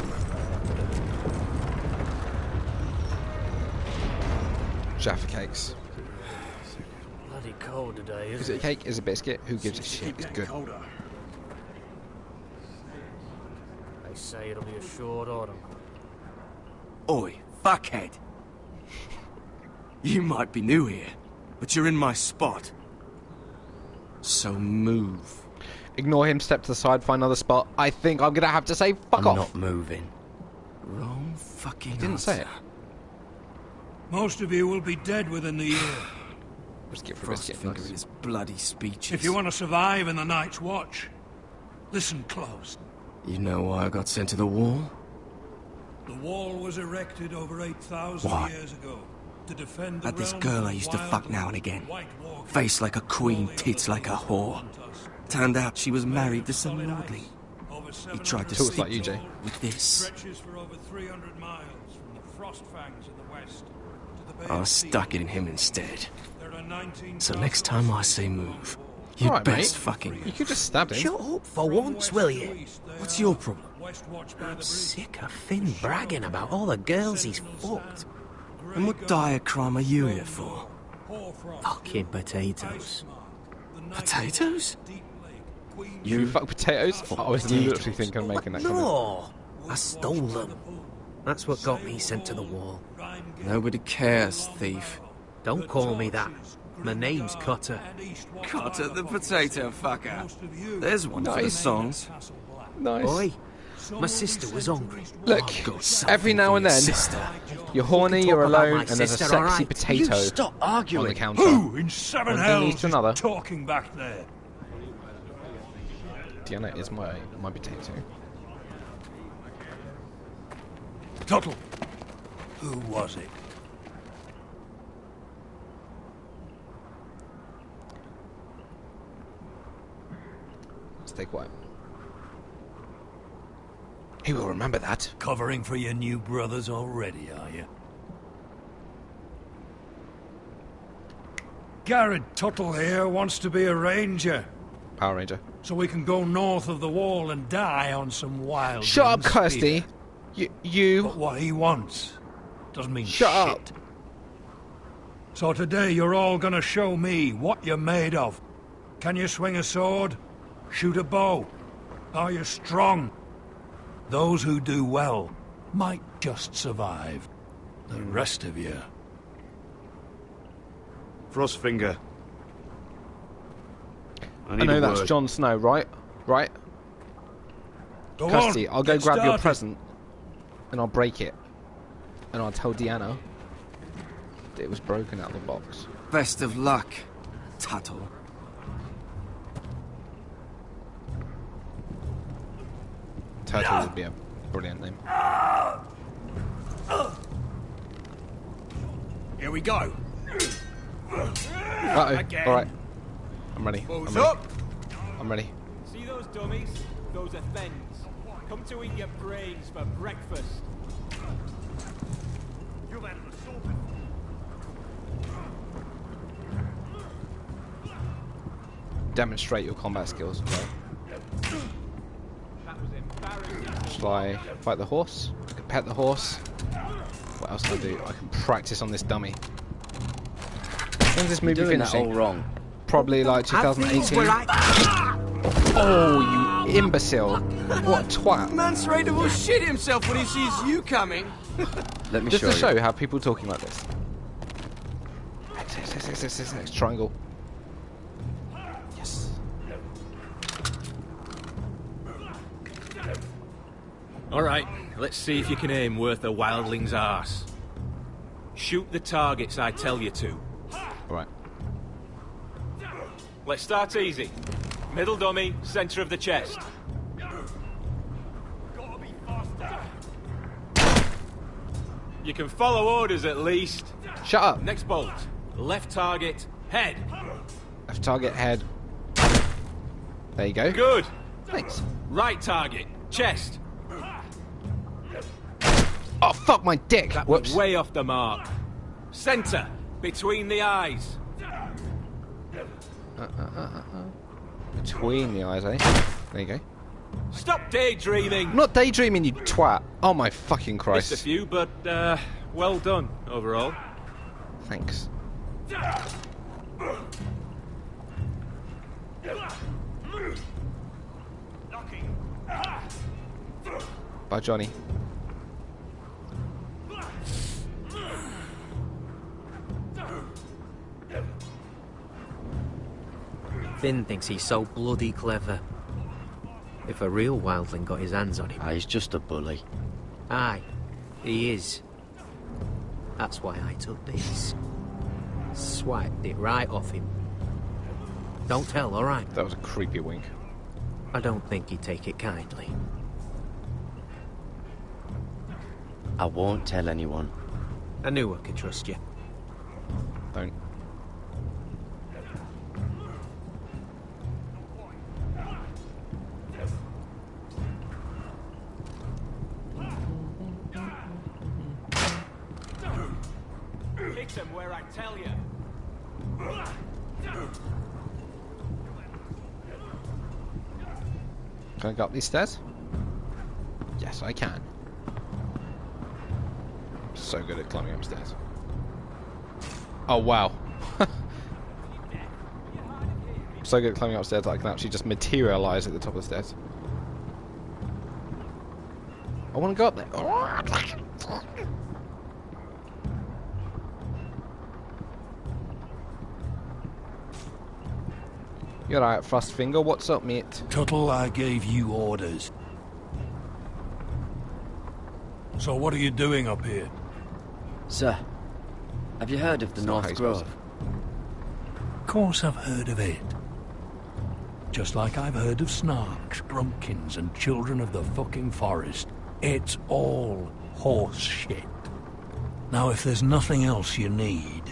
Jaffa cakes. Bloody cold today, Is it a cake? Is it a biscuit? Who gives a shit? It's good. They say it'll be a short autumn. Oi, fuckhead. You might be new here, but you're in my spot. So move. Ignore him, step to the side, find another spot. I think I'm gonna have to say fuck off. I'm not moving. Wrong fucking He didn't say it. Most of you will be dead within the year. Biscuit for biscuit. Frostfinger and his bloody speeches. If you want to survive in the Night's Watch, listen close. You know why I got sent to the wall? The wall was erected over 8,000 Why? years ago to defend the Had this realms girl of I used to wild fuck now and again. White Walkers. Face like a queen, tits like a whore. Turned out she was married to some lordly. He tried to Talks stick like you, me Jay. with this. Stretches for over 300 miles from the Frostfangs in the west to the Bay I of stuck it in him instead. So next time I say move, you Alright, best mate. fucking... You could just stab him. Shut up for once, will you? What's your problem? I'm sick of Finn bragging about all the girls he's fucked. And what diacrime are you here for? Fucking potatoes. Potatoes? You fuck potatoes? I was literally thinking of making that comment. No! I stole them. That's what got me sent to the wall. Nobody cares, thief. Don't call me that. My name's Cutter. Cutter the potato fucker. There's one for the songs. Nice. Boy, my sister was hungry. Look, every now and then, you're horny, talk you're about alone, my and there's a sister, sexy alright? potato You stop on the arguing. counter. Who in seven One thing leads hells to another. is talking back there? Deanna is my potato. Tuttle. Who was it? Stay quiet. He will remember that. Covering for your new brothers already, are you? Garrett Tuttle here wants to be a ranger, Power Ranger. so we can go north of the wall and die on some wild. Shut up, Kirsty. You. But what he wants doesn't mean Shut shit. up. So today you're all gonna show me what you're made of. Can you swing a sword? Shoot a bow? Are you strong? Those who do well might just survive. The rest of you... Frostfinger. I know that's Jon Snow, right? Right? Go Kirsty, on, I'll go get grab your started. present, and I'll break it, and I'll tell Deanna that it was broken out of the box. Best of luck, Tuttle. Turtle would be a brilliant name. Here we go. Uh-oh. Again. Alright. I'm ready. Balls I'm ready. up. I'm ready. See those dummies? Those are Fens. Come to eat your brains for breakfast. You've had an assault. Demonstrate your combat skills. Okay. That was embarrassing. Shall I fight the horse? I can pet the horse. What else can I do? I can practice on this dummy. When's this movie doing that finishing? all wrong. Probably like 2018. Oh, you imbecile! What a twat! Mance Raider will shit himself when he sees you coming. Let me Just show to show you. you how people talking like this. X, triangle. Yes. Alright, let's see if you can aim worth a wildling's arse. Shoot the targets I tell you to. Right. Let's start easy. Middle dummy, center of the chest. You can follow orders at least. Shut up. Next bolt. Left target, head. Left target, head. There you go. Good. Thanks. Right target, chest. Oh, fuck my dick! That Whoops. was way off the mark. Center, between the eyes. Between the eyes, eh? There you go. Stop daydreaming! I'm not daydreaming, you twat. Oh my fucking Christ. Missed a few, but well done overall. Thanks. Bye, Johnny. Finn thinks he's so bloody clever. If a real wildling got his hands on him... he's just a bully. Aye, he is. That's why I took this. Swiped it right off him. Don't tell, alright? That was a creepy wink. I don't think he'd take it kindly. I won't tell anyone. I knew I could trust you. Don't. Hit him where I tell you. Can I go up these stairs? Yes, I can. So good at climbing upstairs. Oh wow. So good at climbing upstairs that I can actually just materialise at the top of the stairs. I want to go up there. You're alright, Frostfinger. What's up, mate? Tuttle, I gave you orders. So what are you doing up here? Sir, have you heard of the North Grove? Of course I've heard of it. Just like I've heard of Snarks, Grumpkins, and Children of the fucking Forest. It's all horse shit. Now, if there's nothing else you need...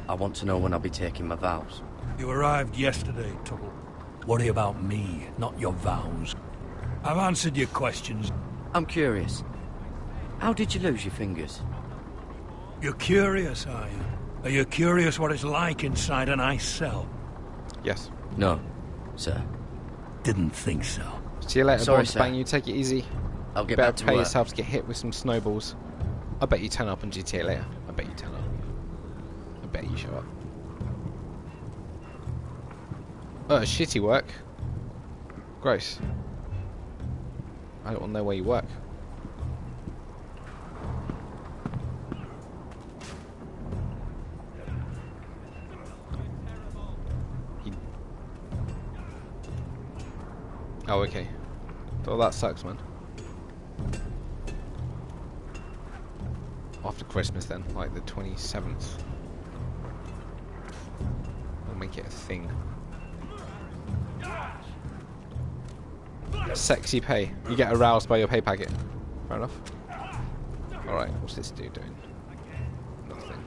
I want to know when I'll be taking my vows. You arrived yesterday, Tuttle. Worry about me, not your vows. I've answered your questions. I'm curious. How did you lose your fingers? You're curious, are you? Are you curious what it's like inside an ice cell? Yes. No, sir. Didn't think so. See you later, Sorry, Bob Spang. You take it easy. I'll get better back to pay work. yourself to get hit with some snowballs. I bet you turn up on GTA later. I bet you turn up. I bet you show up. Shitty work. Gross. I don't want to know where you work. Oh, okay. Well, that sucks, man. After Christmas, then, like the 27th. I'll make it a thing. Sexy pay. You get aroused by your pay packet. Fair enough. Alright, what's this dude doing? Nothing.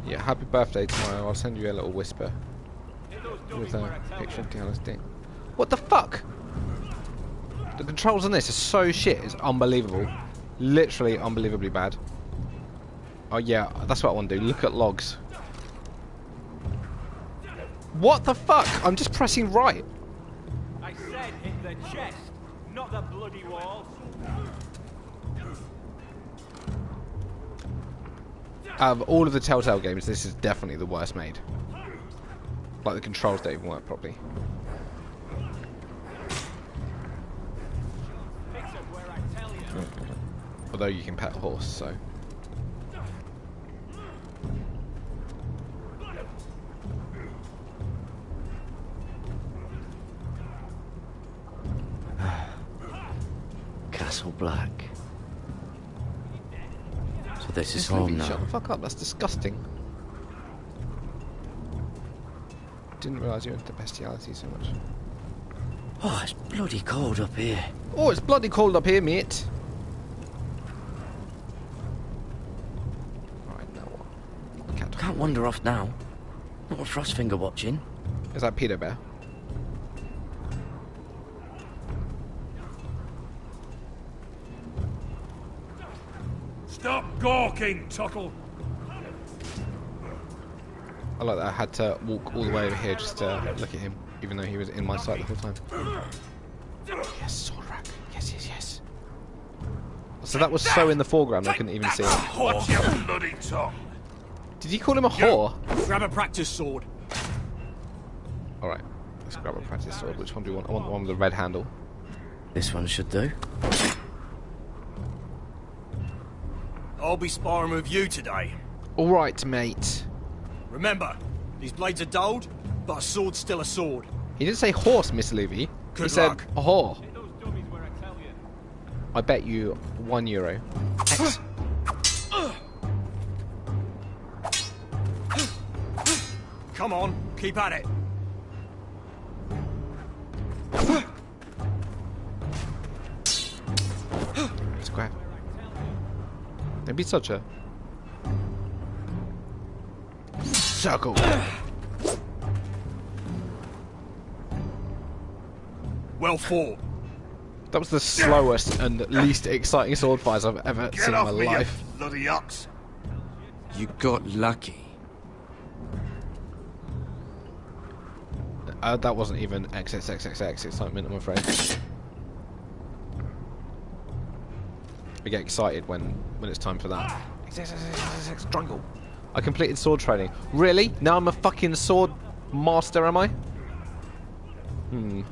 Yeah, happy birthday tomorrow. I'll send you a little whisper. With a picture of Diana's dick. What the fuck? The controls on this are so shit. It's unbelievable. Literally unbelievably bad. Oh yeah, that's what I want to do. Look at logs. What the fuck? I'm just pressing right. I said hit the chest, not the bloody walls. Out of all of the Telltale games, this is definitely the worst made. Like the controls don't even work properly. Although you can pet a horse, so. Castle Black. So this is Maybe home now. Shut the fuck up, that's disgusting. Didn't realise you were into bestiality so much. Oh, it's bloody cold up here. Oh, it's bloody cold up here, mate. Alright, now what? Can't wander off now. Not a Frostfinger watching. Is that Peter Bear? Stop gawking, Tuttle. I like that I had to walk all the way over here just to look at him, even though he was in my sight the whole time. Yes, sword rack. Yes, yes, yes. So that was so in the foreground I couldn't even see it. Watch your bloody tongue. Did you call him a whore? Grab a practice sword. Alright, let's grab a practice sword. Which one do you want? I want the one with the red handle. This one should do. I'll be sparring with you today. Alright, mate. Remember, these blades are dulled, but a sword's still a sword. He didn't say horse, Miss Levy. Good He said luck. a whore. I bet you €1. X. Come on, keep at it. Square. Don't be such a circle. Well fought. That was the slowest and least exciting sword fights I've ever Get seen in off my me, life. you bloody ox. You got lucky. That wasn't even XXXXX excitement, I'm afraid. I get excited when it's time for that. Strangle. I completed sword training. Really? Now I'm a fucking sword master, am I? Can't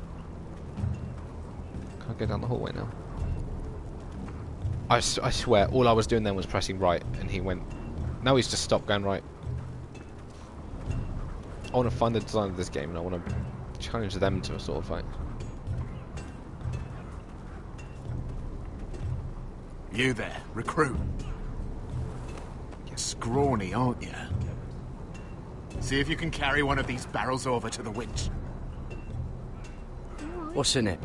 go down the hallway now. I swear, all I was doing then was pressing right, and he went... Now he's just stopped going right. I want to find the design of this game, and I want to challenge them to a sword fight. You there, recruit. You're scrawny, aren't you? See if you can carry one of these barrels over to the winch. What's in it?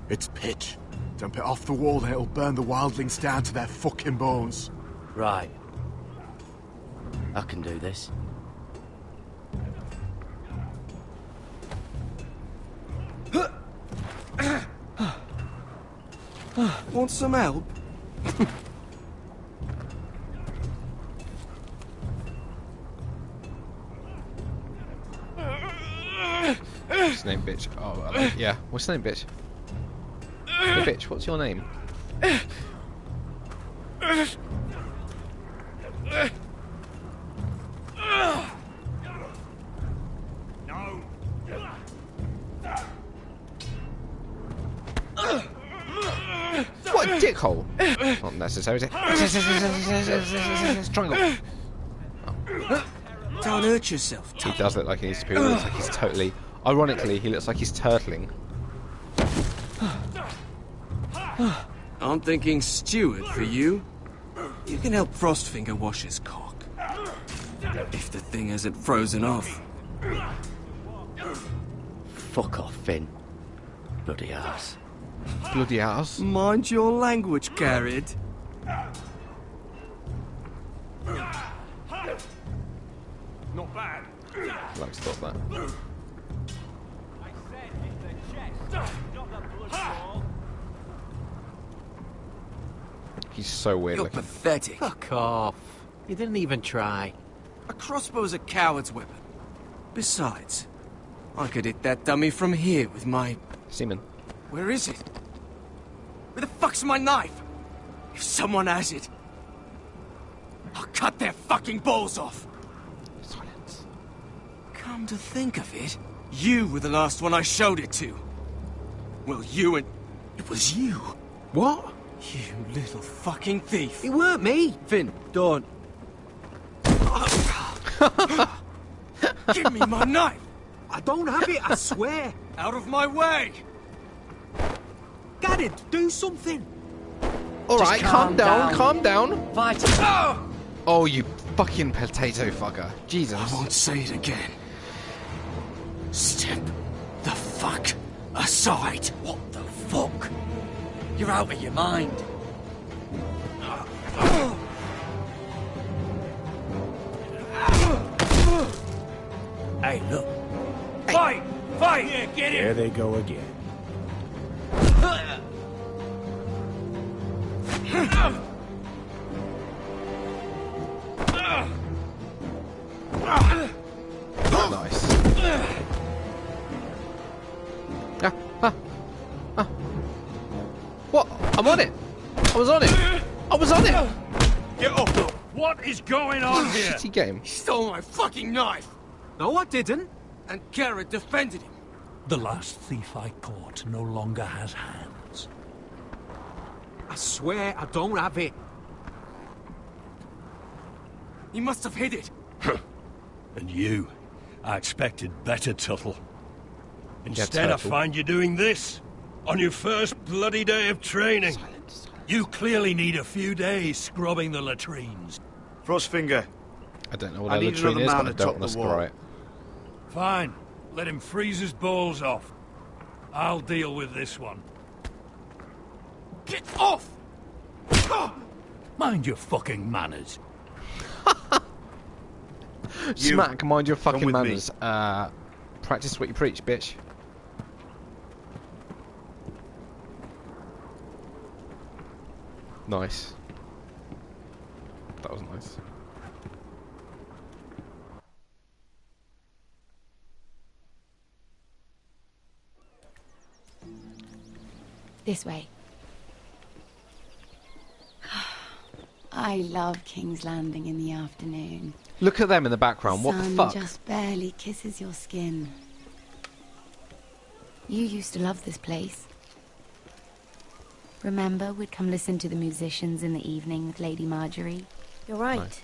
It's pitch. Dump it off the wall and it'll burn the wildlings down to their fucking bones. Right. I can do this. Want some help? What's his name, bitch? Oh, yeah. What's his name, bitch? Hey, bitch, what's your name? What a dickhole! Not necessary. Triangle. Don't hurt yourself. He does look like he needs to poo. He looks like he's totally... Ironically, he looks like he's turtling. I'm thinking steward for you. You can help Frostfinger wash his cock. If the thing hasn't frozen off. Fuck off, Finn. Bloody ass. Bloody ass? Mind your language, Garrett. Not bad. I'd like to stop that. He's so weird You're looking. pathetic. Fuck off. You didn't even try. A crossbow's a coward's weapon. Besides, I could hit that dummy from here with my... Seaman. Where is it? Where the fuck's my knife? If someone has it, I'll cut their fucking balls off. Silence. Come to think of it, you were the last one I showed it to. Well, you and... It was you. What? You little fucking thief. It weren't me. Finn, don't. Give me my knife. I don't have it, I swear. Out of my way. Garrett, do something. Alright, calm down, calm down. Fight. Oh, you fucking potato fucker. Jesus. I won't say it again. Step the fuck aside. What the fuck? You're out of your mind. Hey, look. Fight! Fight! Yeah, get There they go again. going on here? Shitty game. He stole my fucking knife! No, I didn't. And Garrett defended him. The last thief I caught no longer has hands. I swear I don't have it. He must have hid it. And you, I expected better, Tuttle. Instead, I Turtle. find you doing this on your first bloody day of training. You clearly need a few days scrubbing the latrines. Frostfinger. I don't know what I a need latrine another is, man but I to don't top want to the wall. scry it. Fine. Let him freeze his balls off. I'll deal with this one. Get off! Mind your fucking manners. Smack, mind your fucking with me. manners. Practice what you preach, bitch. Nice. That was nice. This way. I love King's Landing in the afternoon. Look at them in the background. What the Sun fuck? just barely kisses your skin. You used to love this place. Remember, we'd come listen to the musicians in the evening with Lady Marjorie? You're right. Nice.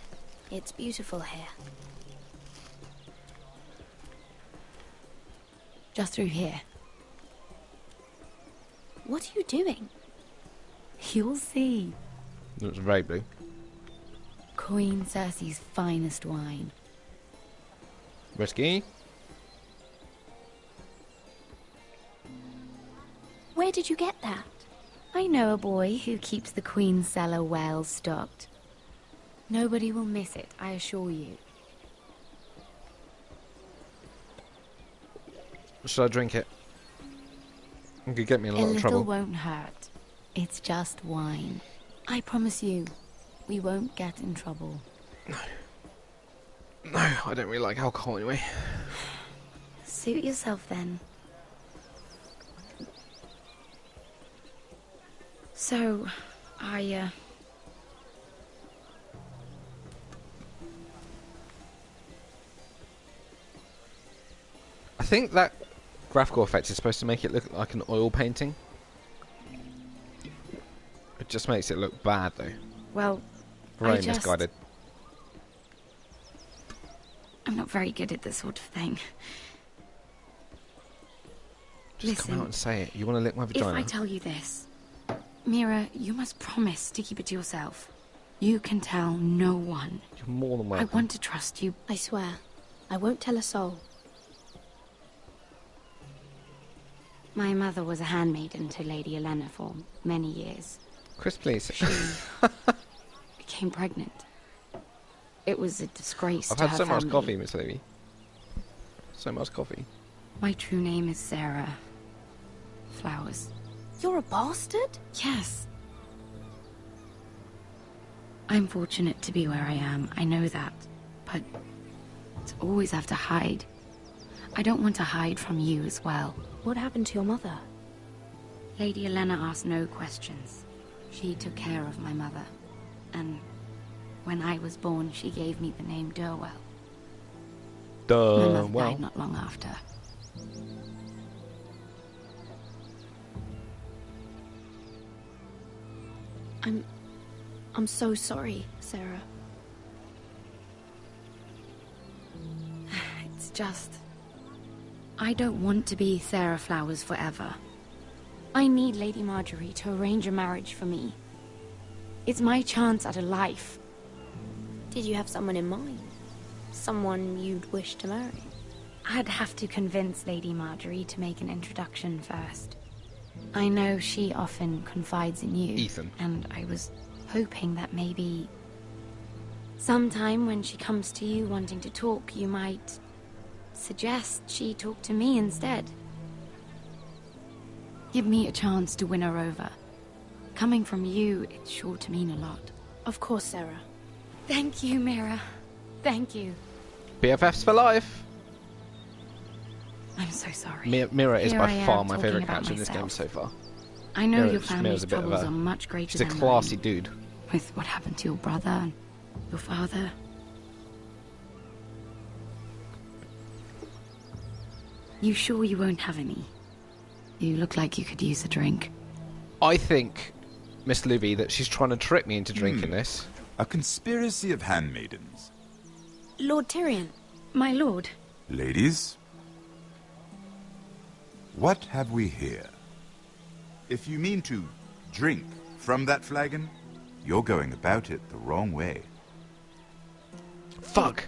It's beautiful here. Just through here. What are you doing? You'll see. It was very blue. Queen Cersei's finest wine. Whiskey. Where did you get that? I know a boy who keeps the Queen's cellar well stocked. Nobody will miss it, I assure you. Should I drink it? It could get me in a lot of little trouble. won't hurt. It's just wine. I promise you, we won't get in trouble. No, I don't really like alcohol anyway. Suit yourself then. So, I think that graphical effect is supposed to make it look like an oil painting. It just makes it look bad, though. well, Very misguided. I'm not very good at this sort of thing. Just come out and say it. You want to lick my vagina? If I tell you this, Mira, you must promise to keep it to yourself. You can tell no one. You're more than I welcome. want to trust you. I swear, I won't tell a soul. My mother was a handmaiden to Lady Elena for many years. Chris, please. Became pregnant. It was a disgrace I've to had her so much family. coffee, Miss Levy. So much coffee. My true name is Sarah Flowers. You're a bastard? Yes. I'm fortunate to be where I am, I know that. But to always have to hide. I don't want to hide from you as well. What happened to your mother? Lady Elena asked no questions. She took care of my mother. And when I was born, she gave me the name Durwell. My mother died not long after. I'm so sorry, Sarah. It's just... I don't want to be Sarah Flowers forever. I need Lady Marjorie to arrange a marriage for me. It's my chance at a life. Did you have someone in mind? Someone you'd wish to marry? I'd have to convince Lady Marjorie to make an introduction first. I know she often confides in you. Ethan. And I was hoping that maybe... sometime when she comes to you wanting to talk, you might... suggest she talk to me instead. Give me a chance to win her over. Coming from you, it's sure to mean a lot. Of course, Sarah. Thank you, Mira. Thank you. BFFs for life. I'm so sorry. Mira is Here by I far am my talking favourite about character in this game myself. so far. I know your Mira's family's a bit of troubles a... are much greater She's a than classy mine. dude. With what happened to your brother, and Your father. You sure you won't have any? You look like you could use a drink. I think, Miss Livy, that she's trying to trick me into drinking this. A conspiracy of handmaidens. Lord Tyrion. My lord. Ladies, what have we here? If you mean to drink from that flagon, you're going about it the wrong way. Fuck.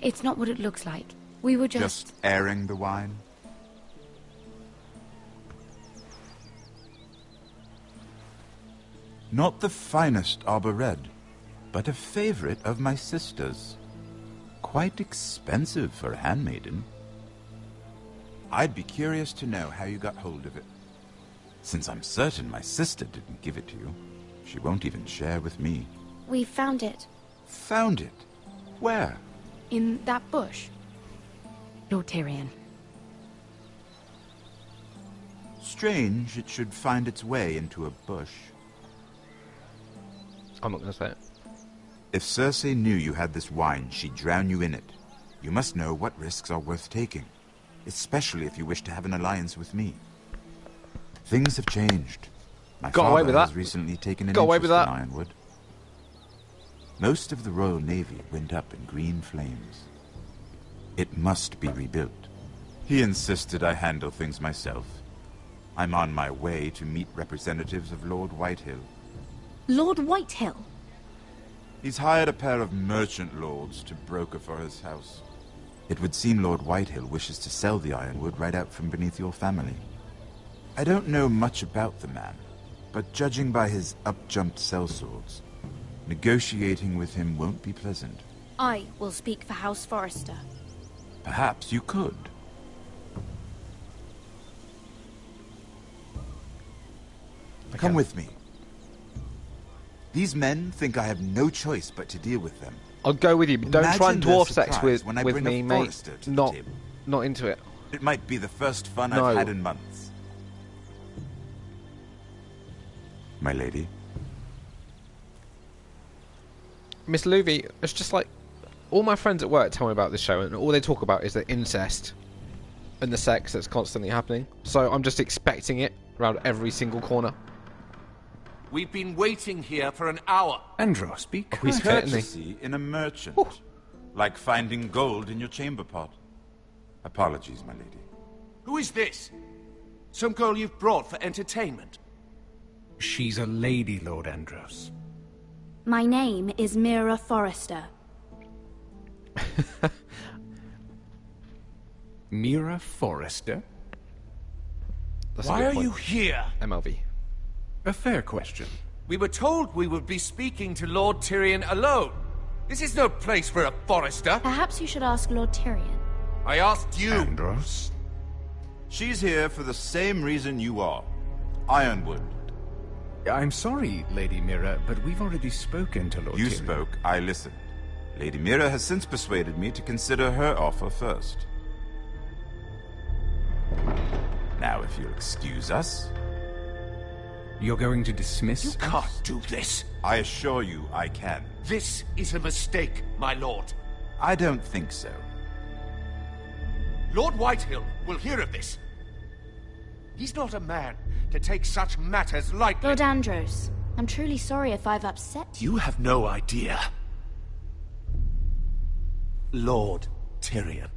It's not what it looks like. We were Just airing the wine? Not the finest Arbor Red, but a favorite of my sister's. Quite expensive for a handmaiden. I'd be curious to know how you got hold of it. Since I'm certain my sister didn't give it to you, she won't even share with me. We found it. Found it? Where? In that bush. Lord Tyrion. Strange it should find its way into a bush. I'm not going to say it. If Cersei knew you had this wine, she'd drown you in it. You must know what risks are worth taking, especially if you wish to have an alliance with me. Things have changed. My father has recently taken an interest in Ironwood. Most of the Royal Navy went up in green flames. It must be rebuilt. He insisted I handle things myself. I'm on my way to meet representatives of Lord Whitehill. Lord Whitehill? He's hired a pair of merchant lords to broker for his house. It would seem Lord Whitehill wishes to sell the Ironwood right out from beneath your family. I don't know much about the man, but judging by his up-jumped sellswords, negotiating with him won't be pleasant. I will speak for House Forrester. Perhaps you could. Come with me. These men think I have no choice but to deal with them. I'll go with you, but don't try and dwarf sex with me, mate. Forrester to the Not table. Not into it. It might be the first fun No. I've had in months. My lady. Miss Livy, it's just like all my friends at work tell me about this show, and all they talk about is the incest and the sex that's constantly happening. So I'm just expecting it around every single corner. We've been waiting here for an hour. Andros, speak. Oh, he's hurting me. Courtesy in a merchant. Like finding gold in your chamber pot. Apologies, my lady. Who is this? Some girl you've brought for entertainment? She's a lady, Lord Andros. My name is Mira Forrester. Mira Forrester? Why are you here? MLV. A fair question. We were told we would be speaking to Lord Tyrion alone. This is no place for a Forrester. Perhaps you should ask Lord Tyrion. I asked you. Andros? She's here for the same reason you are. Ironwood. I'm sorry, Lady Mira, but we've already spoken to Lord You Tyrion. spoke, I listened. Lady Mira has since persuaded me to consider her offer first. Now, if you'll excuse us... You're going to dismiss You can't do this. I assure you I can. This is a mistake, my lord. I don't think so. Lord Whitehill will hear of this. He's not a man to take such matters lightly. Lord Andros, I'm truly sorry if I've upset you. You have no idea. Lord Tyrion.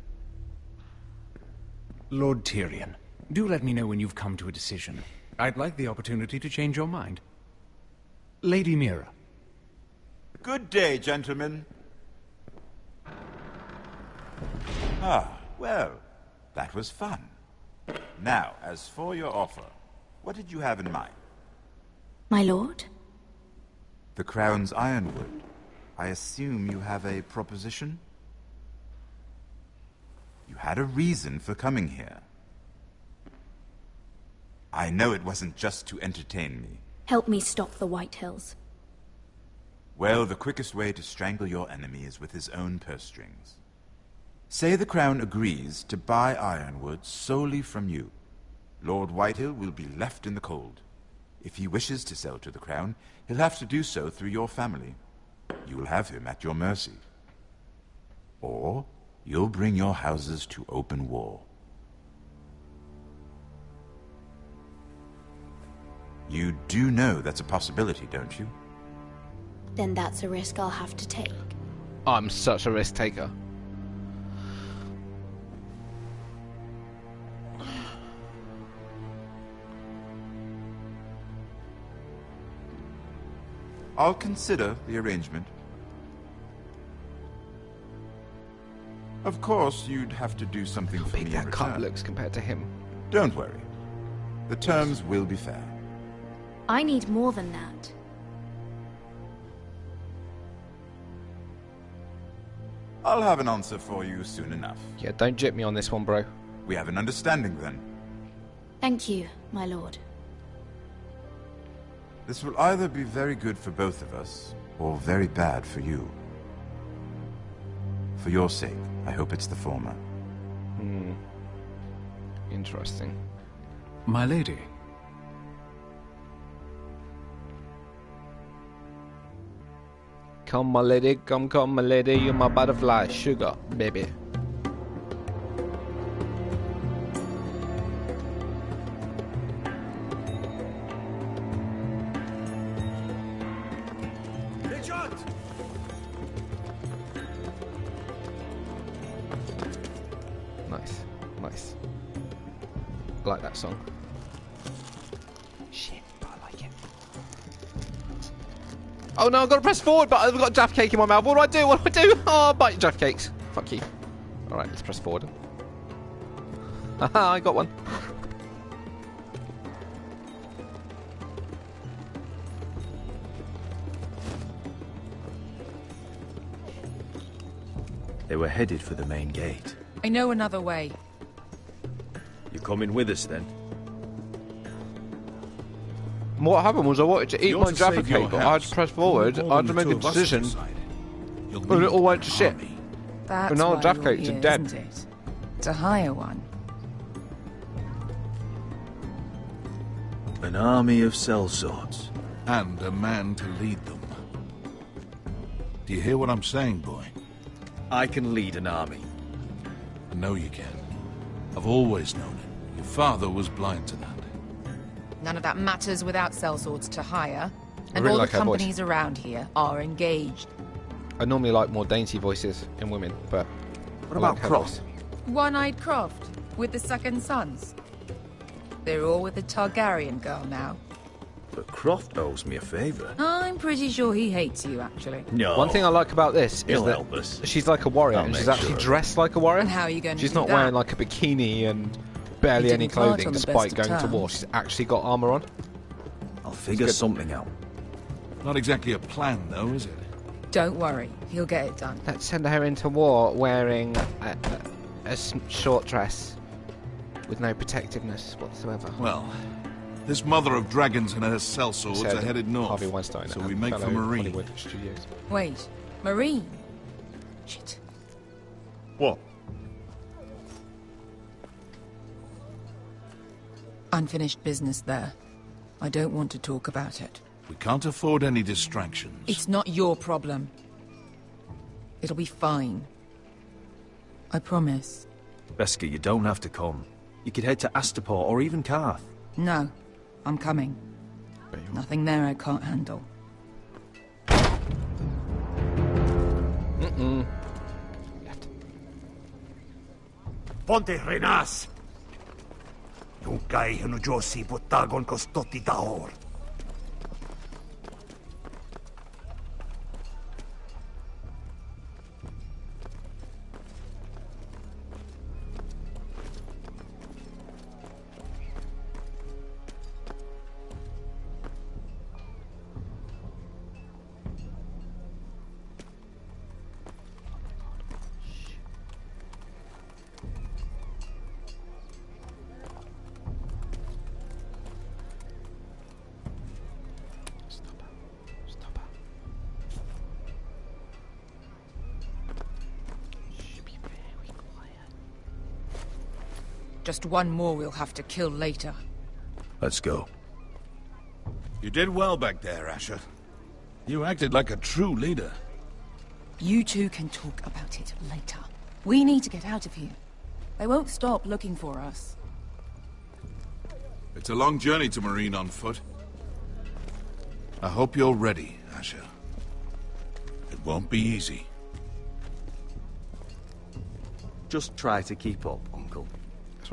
Lord Tyrion, do let me know when you've come to a decision. I'd like the opportunity to change your mind. Lady Mira. Good day, gentlemen. Ah, well, that was fun. Now, as for your offer, what did you have in mind? My lord? The Crown's Ironwood. I assume you have a proposition? You had a reason for coming here. I know it wasn't just to entertain me. Help me stop the Whitehills. Well, the quickest way to strangle your enemy is with his own purse strings. Say the Crown agrees to buy Ironwood solely from you. Lord Whitehill will be left in the cold. If he wishes to sell to the Crown, he'll have to do so through your family. you will have him at your mercy. Or you'll bring your houses to open war. You do know that's a possibility, don't you? Then that's a risk I'll have to take. I'm such a risk taker. I'll consider the arrangement. Of course, you'd have to do something for me in That cup return. looks compared to him. Don't worry. The terms will be fair. I need more than that. I'll have an answer for you soon enough. Yeah, don't jip me on this one, bro. We have an understanding then. Thank you, my lord. This will either be very good for both of us, or very bad for you. For your sake, I hope it's the former. Interesting. My lady. Come, my lady, come, my lady, you're my butterfly, sugar, baby. Richard! Nice, nice. I like that song. Shit, but I like it. Oh no, I've got to press forward, but I've got Jaffa cake in my mouth. What do I do? What do I do? Oh, bite Jaffa cakes. Fuck you. Alright, let's press forward. Haha, I got one. They were headed for the main gate. I know another way. You coming with us then? What happened was I wanted to eat You're my to Jaffa save your cake, but I had to house. press forward. More I had to than the make a two of us have decision. decided. You'll And it all need went to an shit. army. That's And all why Jaffa you're cakes are here, dead. isn't it? To hire one. An army of sellswords. And a man to lead them. Do you hear what I'm saying, boy? I can lead an army. I know you can. I've always known it. Your father was blind to that. None of that matters without sellswords to hire. I And really all like the her voice. companies around here are engaged. I normally like more dainty voices in women, but What I about like her Croft? voice. One-Eyed Croft, with the second sons. They're all with the Targaryen girl now. But Croft owes me a favour. I'm pretty sure he hates you, actually. No. One thing I like about this is He'll that help us. she's like a warrior, I'll and she's make actually sure. dressed like a warrior. And how are you going to She's do not that? wearing like a bikini and barely You any didn't fight clothing, on the despite best of going to war. terms. She's actually got armor on. I'll figure good. something out. Not exactly a plan, though, is it? Don't worry, he'll get it done. Let's send her into war wearing a short dress with no protectiveness whatsoever. Well, this mother of dragons and her sellswords Said are headed north. Harvey Weinstein, so a we make for fellow Marine. Hollywood Studios. Wait, Marine? Shit. What? Unfinished business there. I don't want to talk about it. We can't afford any distractions. It's not your problem. It'll be fine. I promise. Beskha, you don't have to come. You could head to Astapor or even Karth. No, I'm coming. Nothing there I can't handle. Ponte renas! Yung kay Josi Butagon Kostoti Tahor. Just one more we'll have to kill later. Let's go. You did well back there, Asher. You acted like a true leader. You two can talk about it later. We need to get out of here. They won't stop looking for us. It's a long journey to Marine on foot. I hope you're ready, Asher. It won't be easy. Just try to keep up, Uncle.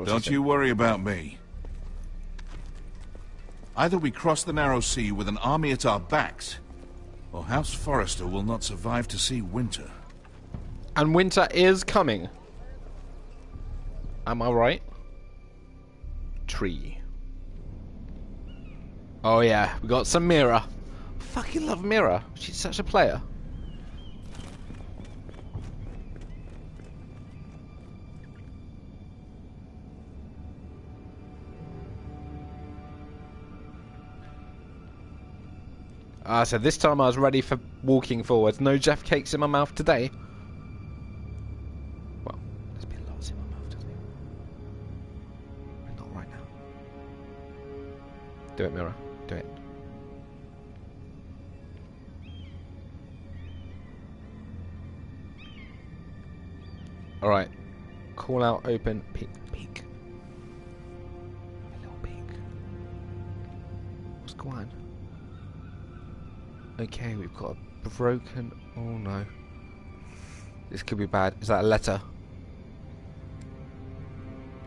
Don't you worry about me. Either we cross the narrow sea with an army at our backs, or House Forrester will not survive to see winter. And winter is coming. Am I right? Tree. Oh yeah, we got some Mira. Fucking love Mira. She's such a player. So this time I was ready for walking forwards. No Jeff cakes in my mouth today. Well, there's been lots in my mouth today. But not right now. Do it, Mira. Do it. Alright. Call out, open, peek, peek. A little peek. What's going on? Okay, we've got a broken... Oh no. This could be bad. Is that a letter?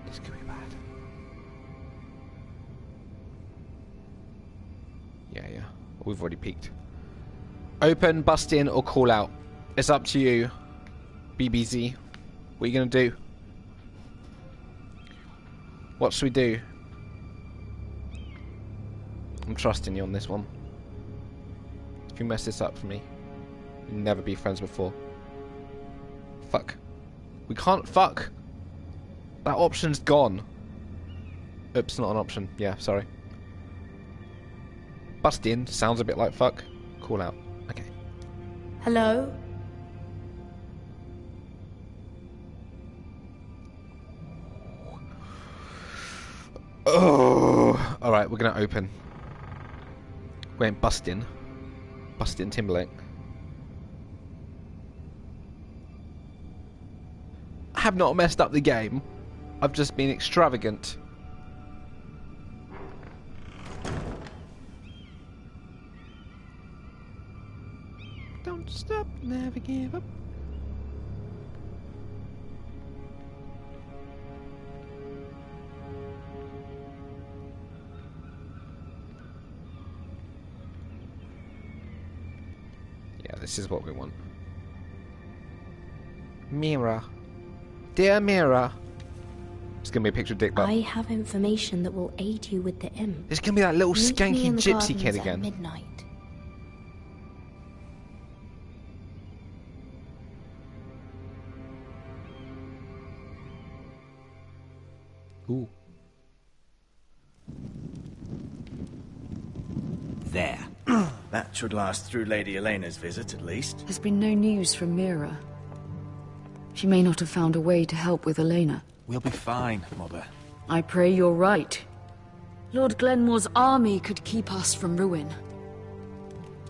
This could be bad. Yeah. We've already peeked. Open, bust in, or call out. It's up to you. BBZ. What are you going to do? What should we do? I'm trusting you on this one. If you mess this up for me, we'll never be friends before. Fuck. We can't fuck. That option's gone. Oops, not an option. Yeah, sorry. Bust in sounds a bit like fuck. Call out. Okay. Hello? Oh. Alright, we're gonna open. We ain't busting. Busting Timberlake. I have not messed up the game. I've just been extravagant. Don't stop, never give up. This is what we want. Mira. Dear Mira. It's going to be a picture of Dick Butt. I have information that will aid you with the imp. It's going to be that little Meet me skanky in the gypsy kid gardens at again. midnight. Ooh. There. That should last through Lady Elena's visit, at least. There's been no news from Mira. She may not have found a way to help with Elena. We'll be fine, Mother. I pray you're right. Lord Glenmore's army could keep us from ruin.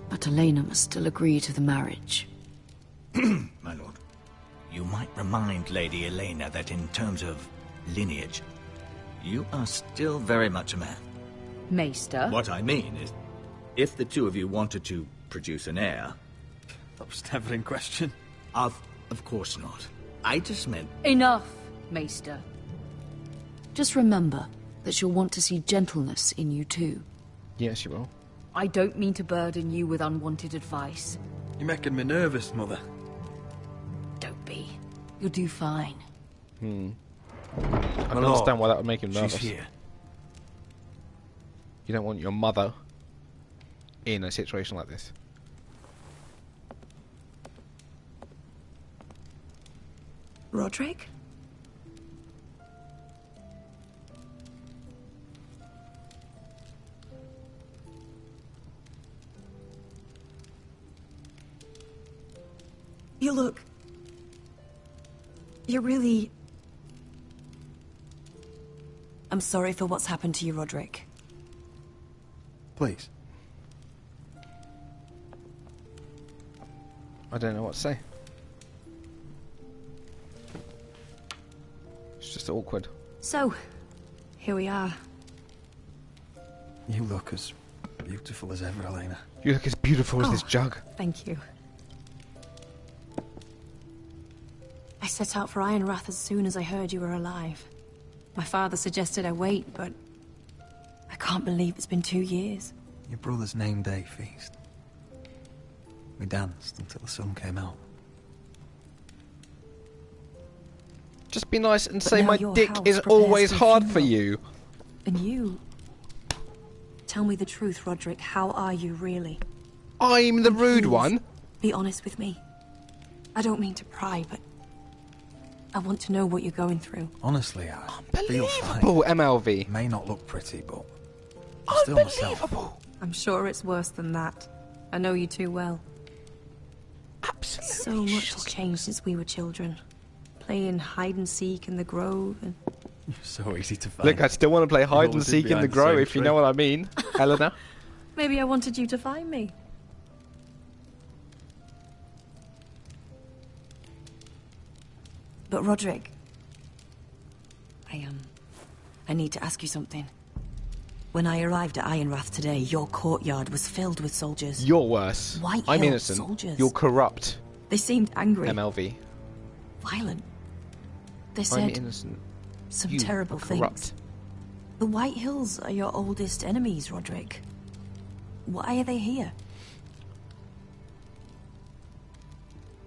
But Elena must still agree to the marriage. My lord. You might remind Lady Elena that in terms of lineage, you are still very much a man. Maester? What I mean is, if the two of you wanted to produce an heir... That was never in question. Of course not. I just meant... Enough, Maester. Just remember that she'll want to see gentleness in you too. Yes, she will. I don't mean to burden you with unwanted advice. You're making me nervous, Mother. Don't be. You'll do fine. I don't understand why that would make him nervous. She's here. You don't want your mother in a situation like this. Roderick? You look... You're really... I'm sorry for what's happened to you, Roderick. Please. I don't know what to say. It's just awkward. So, here we are. You look as beautiful as ever, Elena. You look as beautiful as this jug. Thank you. I set out for Ironrath as soon as I heard you were alive. My father suggested I wait, but I can't believe it's been 2 years. Your brother's name day feast. We danced until the sun came out. Just be nice and But say now my your dick house is prepares always for a hard for funeral. you. And you... Tell me the truth, Roderick. How are you, really? I'm the rude Please, one. Be honest with me. I don't mean to pry, but I want to know what you're going through. Honestly, I feel fine. Unbelievable, MLV. May not look pretty, but I'm still myself. I'm sure it's worse than that. I know you too well. Absolutely. So much has changed since we were children. Playing hide and seek in the grove and... You're so easy to find. Look, I still want to play hide and always seek in the behind the grow, same if you know tree. what I mean, Eleanor. Maybe I wanted you to find me. But Roderick... I need to ask you something. When I arrived at Ironrath today, your courtyard was filled with soldiers. You're worse. White I'm Hill innocent. soldiers. You're corrupt. They seemed angry. MLV. Violent. They I'm said innocent. some You terrible are corrupt. things. The White Hills are your oldest enemies, Roderick. Why are they here?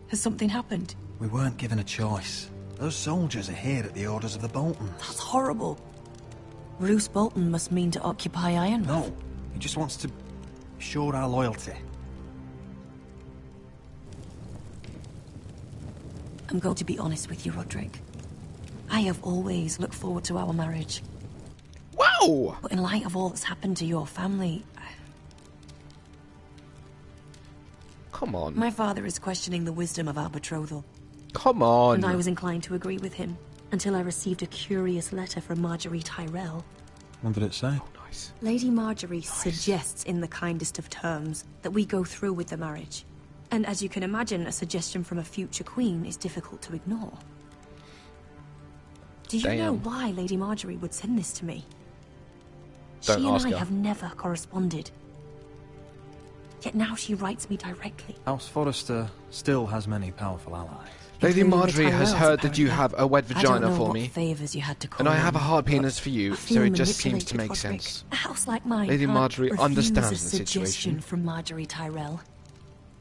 Has something happened? We weren't given a choice. Those soldiers are here at the orders of the Boltons. That's horrible. Roose Bolton must mean to occupy Ironrath. No, he just wants to show our loyalty. I'm going to be honest with you, Roderick. I have always looked forward to our marriage. Wow! But in light of all that's happened to your family... Come on. My father is questioning the wisdom of our betrothal. Come on. And I was inclined to agree with him, until I received a curious letter from Marjorie Tyrell. What did it say? Nice. Lady Marjorie suggests in the kindest of terms that we go through with the marriage. And as you can imagine, a suggestion from a future queen is difficult to ignore. Do you know why Lady Marjorie would send this to me? Don't She and ask I her. have never corresponded. Yet now she writes me directly. House Forrester still has many powerful allies. Lady Including the Marjorie has Tyrells, heard that you apparently. have a wet I don't vagina know for what me. favors you had to call And I have a in, hard but penis for you, I so feel it just seems to manipulated, make Roderick. sense. A house like mine Lady can't Marjorie refuse understands a the suggestion situation. from Marjorie Tyrell.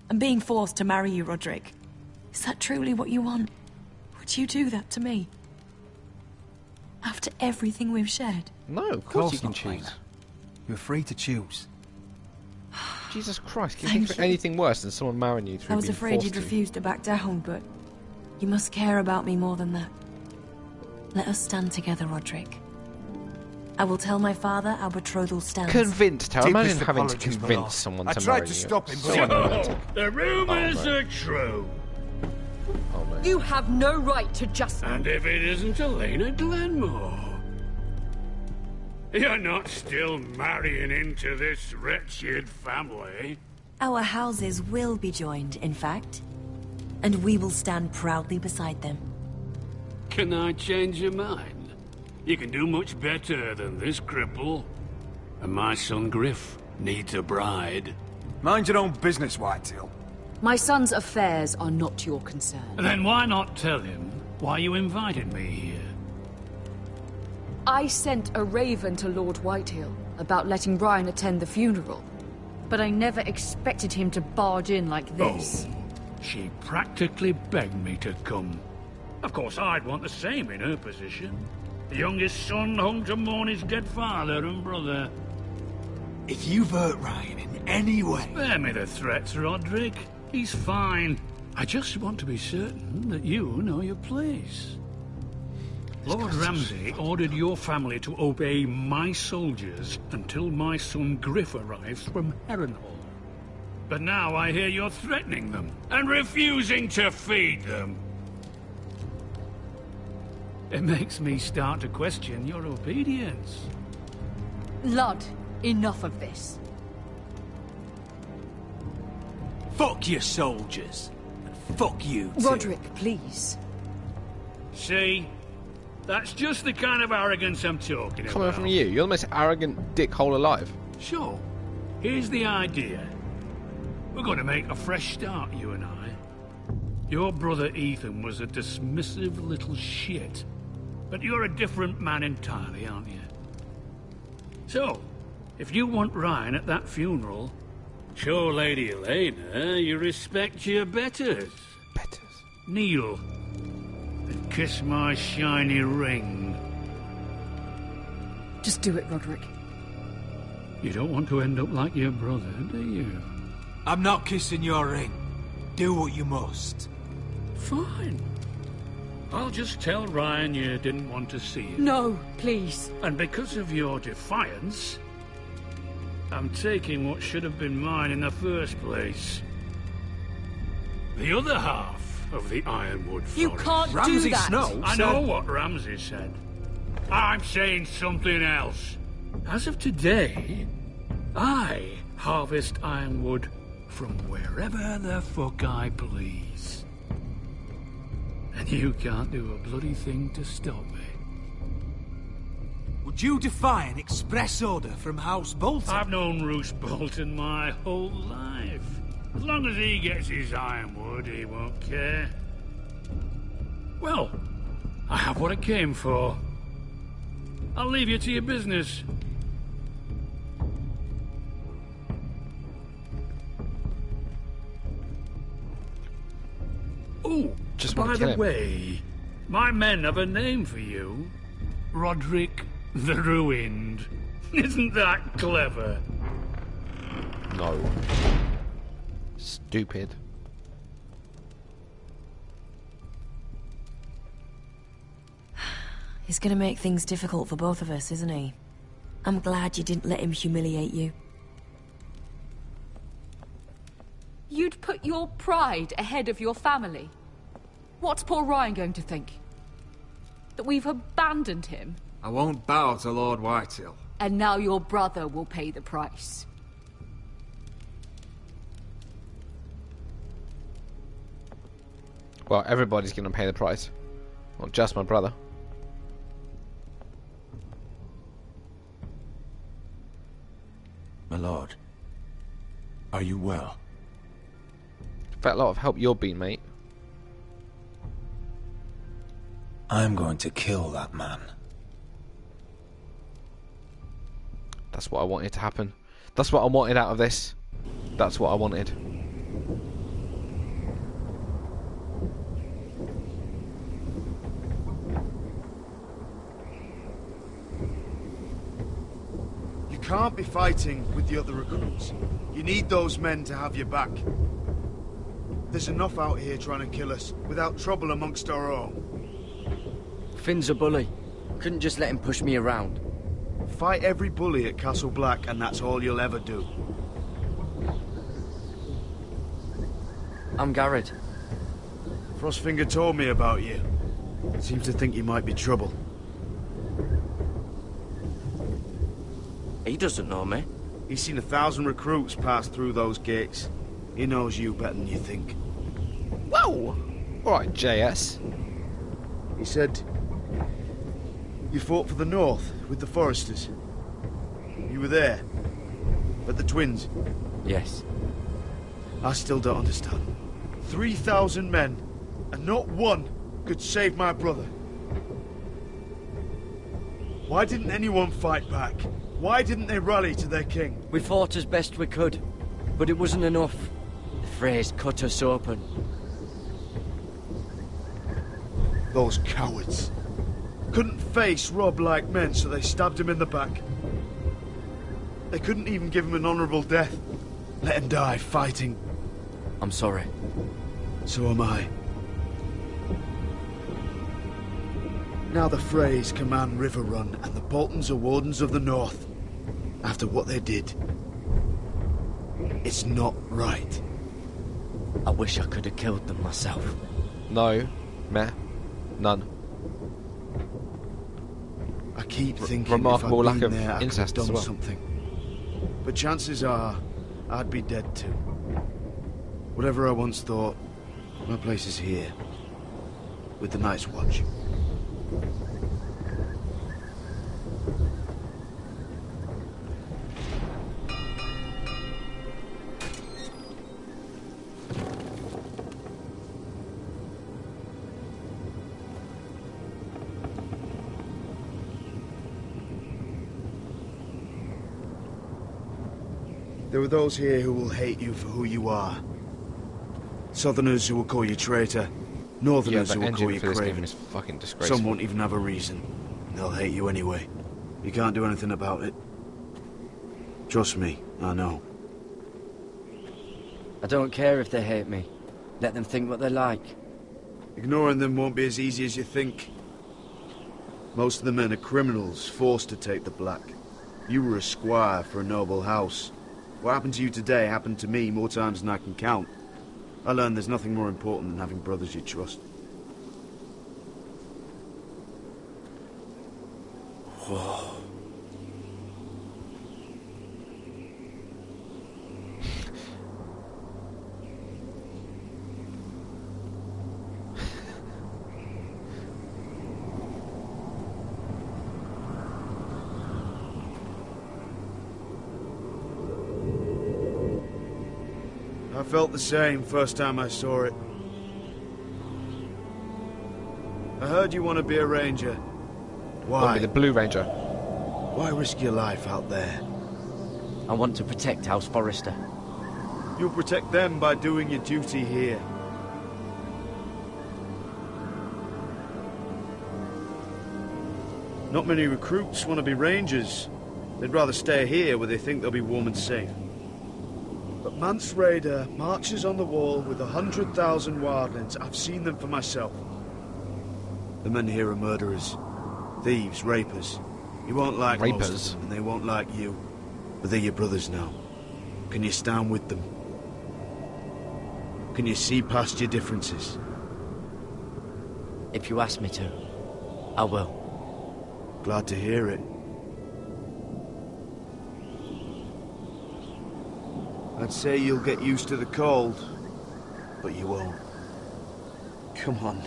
I'm being forced to marry you, Roderick. Is that truly what you want? Would you do that to me? After everything we've shared? No, of course you can not, choose. Lena. You're free to choose. Jesus Christ, can you Thank think of you. anything worse than someone marrying you through I was being afraid forced you'd to? refuse to back down, but you must care about me more than that. Let us stand together, Roderick. I will tell my father our betrothal stands. Convinced her. Deepest Imagine having to apologies, my convince lord. someone I to tried marry to you. stop him, So but- unromantic. The rumors Oh, no. are true. Oh, no. You have no right to just... And if it isn't Elena Glenmore? You're not still marrying into this wretched family. Our houses will be joined, in fact. And we will stand proudly beside them. Can I change your mind? You can do much better than this cripple. And my son Griff needs a bride. Mind your own business, Whitetail. My son's affairs are not your concern. Then why not tell him why you invited me here? I sent a raven to Lord Whitehill about letting Brian attend the funeral. But I never expected him to barge in like this. Oh, she practically begged me to come. Of course, I'd want the same in her position. The youngest son home to mourn his dead father and brother. If you've hurt Ryan in any way... Spare me the threats, Roderick. He's fine. I just want to be certain that you know your place. Lord Ramsay ordered your family to obey my soldiers until my son Griff arrives from Harrenhal. But now I hear you're threatening them and refusing to feed them. It makes me start to question your obedience. Lud, enough of this. Fuck your soldiers. fuck you, too. Roderick, please. See? That's just the kind of arrogance I'm talking Coming about. from you. You're the most arrogant dickhole alive. So, here's the idea. We're going to make a fresh start, you and I. Your brother Ethan was a dismissive little shit. But you're a different man entirely, aren't you? So, if you want Ryan at that funeral, show Lady Elena you respect your betters. Betters? Kneel and kiss my shiny ring. Just do it, Roderick. You don't want to end up like your brother, do you? I'm not kissing your ring. Do what you must. Fine. I'll just tell Ryan you didn't want to see him. No, please. And because of your defiance, I'm taking what should have been mine in the first place. The other half of the Ironwood Forest. You can't do Ramsay that. Snow I said... know what Ramsay said. I'm saying something else. As of today, I harvest ironwood from wherever the fuck I please. And you can't do a bloody thing to stop me. Would you defy an express order from House Bolton? I've known Roose Bolton my whole life. As long as he gets his ironwood, he won't care. Well, I have what I came for. I'll leave you to your business. Oh, Just by want to kill the him. way, my men have a name for you. Roderick the Ruined. Isn't that clever? No. Stupid. He's gonna make things difficult for both of us, isn't he? I'm glad you didn't let him humiliate you. You'd put your pride ahead of your family. What's poor Ryan going to think? That we've abandoned him? I won't bow to Lord Whitehill. And now your brother will pay the price. Well, everybody's going to pay the price. Not just my brother. My lord, are you well? Felt a lot of help you're being, mate. I'm going to kill that man. That's what I wanted to happen. That's what I wanted out of this. That's what I wanted. You can't be fighting with the other recruits. You need those men to have your back. There's enough out here trying to kill us, without trouble amongst our own. Finn's a bully. Couldn't just let him push me around. Fight every bully at Castle Black, and that's all you'll ever do. I'm Garrett. Frostfinger told me about you. Seems to think you might be trouble. He doesn't know me. He's seen 1,000 recruits pass through those gates. He knows you better than you think. Whoa! Alright, JS. He said... you fought for the North with the Foresters. You were there. At the Twins. Yes. I still don't understand. 3,000 men, and not one could save my brother. Why didn't anyone fight back? Why didn't they rally to their king? We fought as best we could, but it wasn't enough. The Freys cut us open. Those cowards. Couldn't face Rob like men, so they stabbed him in the back. They couldn't even give him an honourable death. Let him die fighting. I'm sorry. So am I. Now the Freys command Riverrun, and the Boltons are Wardens of the North. After what they did. It's not right. I wish I could have killed them myself. No. Meh. None. I keep thinking remarkable if I'd lack been of there, I could have incest as done well. something. But chances are, I'd be dead too. Whatever I once thought, My place is here, with the Night's Watch. There are those here who will hate you for who you are. Southerners who will call you traitor. Northerners who will call you craven. Fucking disgraceful. Some won't even have a reason. They'll hate you anyway. You can't do anything about it. Trust me, I know. I don't care if they hate me. Let them think what they like. Ignoring them won't be as easy as you think. Most of the men are criminals, forced to take the black. You were a squire for a noble house. What happened to you today happened to me more times than I can count. I learned there's nothing more important than having brothers you trust. Whoa. I felt the same first time I saw it. I heard you want to be a ranger. Why? The Blue Ranger. Why risk your life out there? I want to protect House Forrester. You'll protect them by doing your duty here. Not many recruits want to be rangers. They'd rather stay here where they think they'll be warm and safe. But Mance Rayder marches on the wall with 100,000 wildlings. I've seen them for myself. The men here are murderers, thieves, rapers. You won't like most of them, and they won't like you. But they're your brothers now. Can you stand with them? Can you see past your differences? If you ask me to, I will. Glad to hear it. I'd say you'll get used to the cold, but you won't. Come on.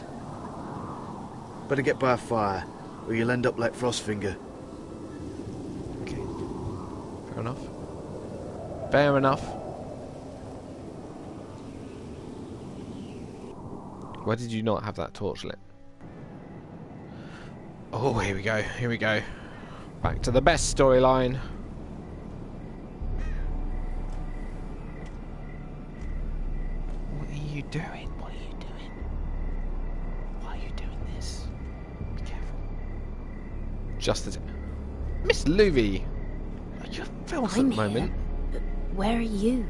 Better get by a fire, or you'll end up like Frostfinger. Okay. Fair enough. Fair enough. Why did you not have that torch lit? Oh, here we go. Here we go. Back to the best storyline. What are you doing? What are you doing? Why are you doing this? Be careful. Just as... Miss Louvie! You're filth at the moment. But where are you?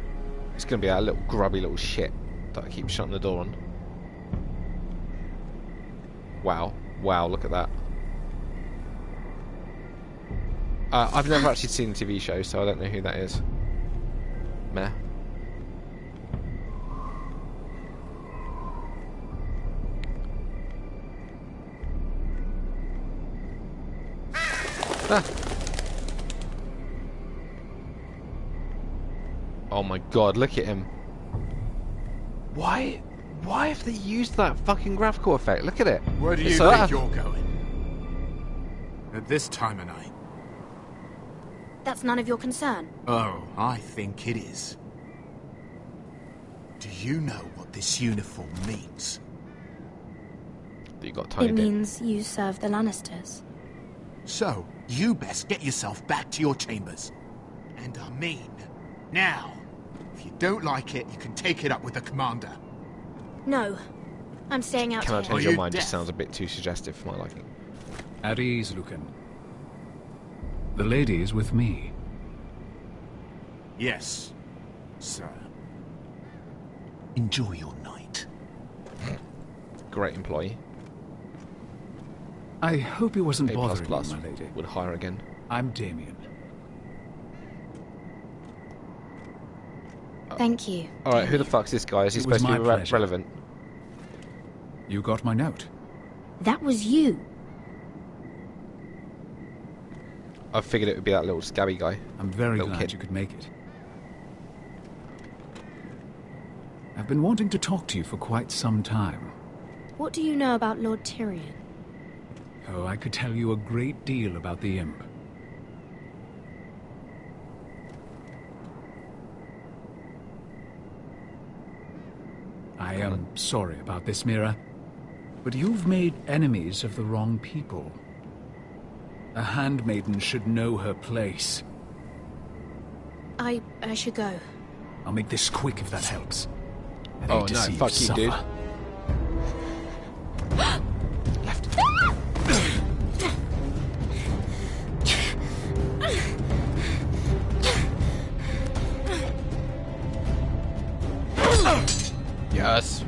It's going to be that little grubby little shit that I keep shutting the door on. Wow. Wow, look at that. I've never actually seen the TV show, so I don't know who that is. Meh. Ah. Oh my god, look at him. Why have they used that fucking graphical effect? Look at it. Where do you think you're going? At this time of night? That's none of your concern. Oh, I think it is. Do you know what this uniform means? You got tiny It means you serve the Lannisters. So, you best get yourself back to your chambers. And I mean, now. If you don't like it, you can take it up with the commander. No. I'm staying out Can I here. change your mind? Just sounds a bit too suggestive for my liking. At ease, Lucan. The lady is with me. Yes, sir. Enjoy your night. Great employee. I hope he wasn't A++ bothering you, my lady. Would hire again. I'm Damien. Thank you. Alright, who the fuck's this guy? Is he It was supposed to be my pleasure. relevant? You got my note. That was you. I figured it would be that little scabby guy. I'm very Little glad kid. you could make it. I've I've been wanting to talk to you for quite some time. What do you know about Lord Tyrion? Oh, I could tell you a great deal about the Imp. I am sorry about this, Mira, but you've made enemies of the wrong people. A handmaiden should know her place. I should go. I'll make this quick if that helps. I Oh hate to no, see fuck you, suffer. dude. Yes.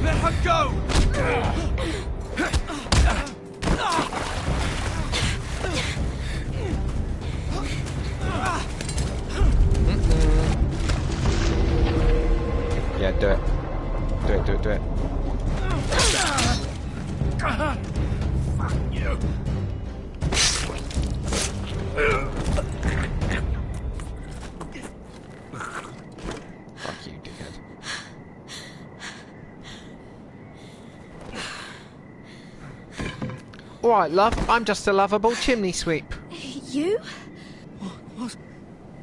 Let her go! Yeah, do it. Do it, do it, do it. Fuck you. Fuck you, dickhead. Alright, love, I'm just a lovable chimney sweep. You?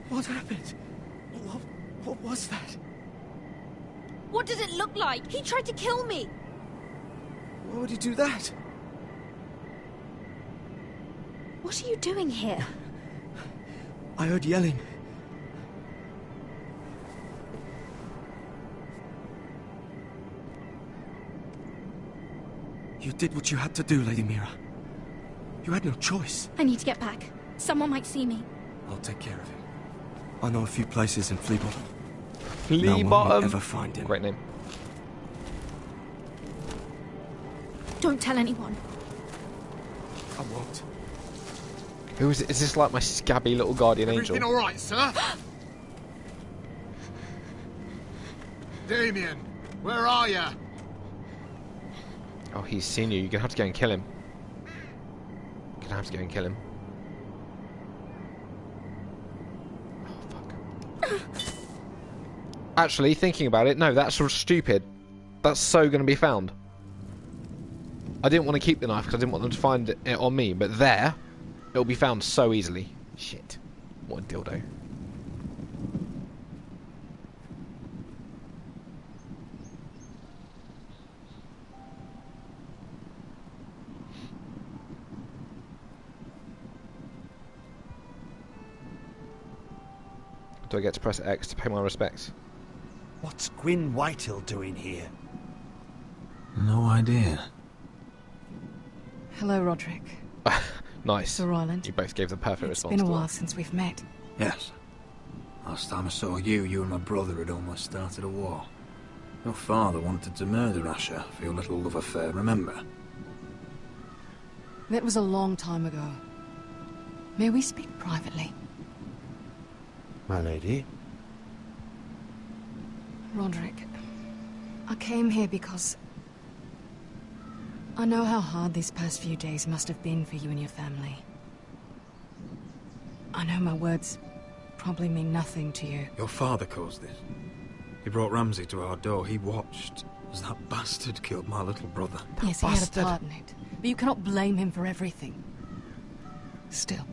What happened? What was that? What does it look like? He tried to kill me. Why would he do that? What are you doing here? I heard yelling. You did what you had to do, Lady Mira. You had no choice. I need to get back. Someone might see me. I'll take care of him. I know a few places in Flea Bottom. Flea No one will Bottom. ever find him. Great name. Don't tell anyone. I won't. Who is it? Is this like my scabby little guardian angel? Everything all right, sir? Damien, where are you? Oh, he's seen you. You're gonna have to go and kill him. You're gonna have to go and kill him. Oh, fuck. Actually, thinking about it, no, that's sort of stupid. That's so gonna be found. I didn't want to keep the knife because I didn't want them to find it on me, but there, it'll be found so easily. Shit. What a dildo. Do I get to press X to pay my respects? What's Gwyn Whitehill doing here? No idea. Hello, Roderick. Nice. Sir Ryland. You both gave the perfect It's response. been a to while that. since we've met. Yes. Last time I saw you and my brother had almost started a war. Your father wanted to murder Asher for your little love affair, remember? That was a long time ago. May we speak privately? My lady? Roderick, I came here because I know how hard these past few days must have been for you and your family. I know my words probably mean nothing to you. Your father caused this. He brought Ramsay to our door. He watched as that bastard killed my little brother. Yes, he had a part in it, but you cannot blame him for everything. Still,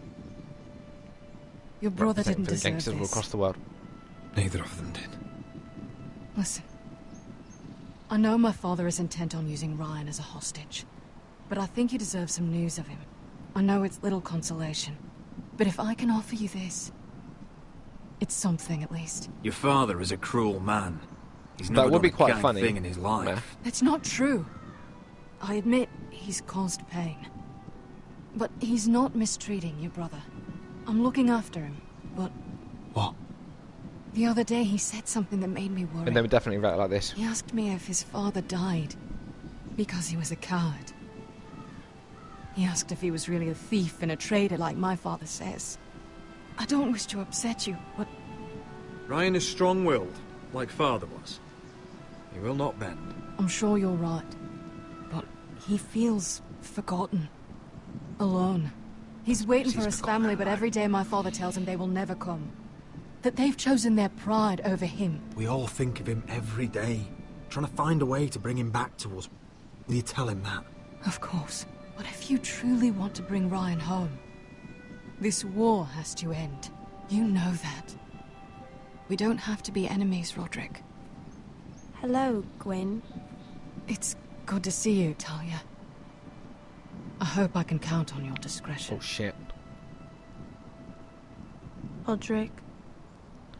your brother Representing didn't for the deserve gangsters all this. across the world. Neither of them did. Listen, I know my father is intent on using Ryan as a hostage, but I think you deserve some news of him. I know it's little consolation, but if I can offer you this, it's something at least. Your father is a cruel man. He's That never would done be a quite gang funny. thing in his life. Yeah. That's not true. I admit he's caused pain. But he's not mistreating your brother. I'm looking after him, but... What? The other day he said something that made me worry. And they would definitely write it like this. He asked me if his father died because he was a coward. He asked if he was really a thief and a traitor like my father says. I don't wish to upset you, but... Ryan is strong-willed, like father was. He will not bend. I'm sure you're right. But he feels forgotten. Alone. He's waiting for his family, but every day my father tells him they will never come. That they've chosen their pride over him. We all think of him every day, trying to find a way to bring him back to us. Will you tell him that? Of course. But if you truly want to bring Ryan home, this war has to end. You know that. We don't have to be enemies, Roderick. Hello, Gwyn. It's good to see you, Talia. I hope I can count on your discretion. Oh, shit. Roderick,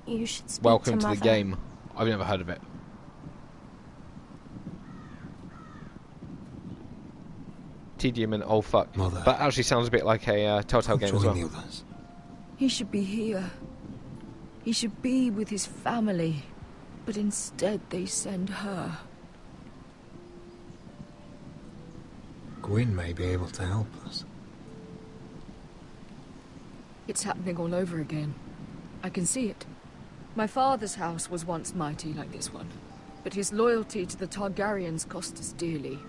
you should speak Welcome to Mother. the game. I've never heard of it. Tedium and oh fuck. Mother. That actually sounds a bit like a Telltale game as well. The others. He should be here. He should be with his family. But instead they send her. Gwyn may be able to help us. It's happening all over again. I can see it. My father's house was once mighty like this one, but his loyalty to the Targaryens cost us dearly.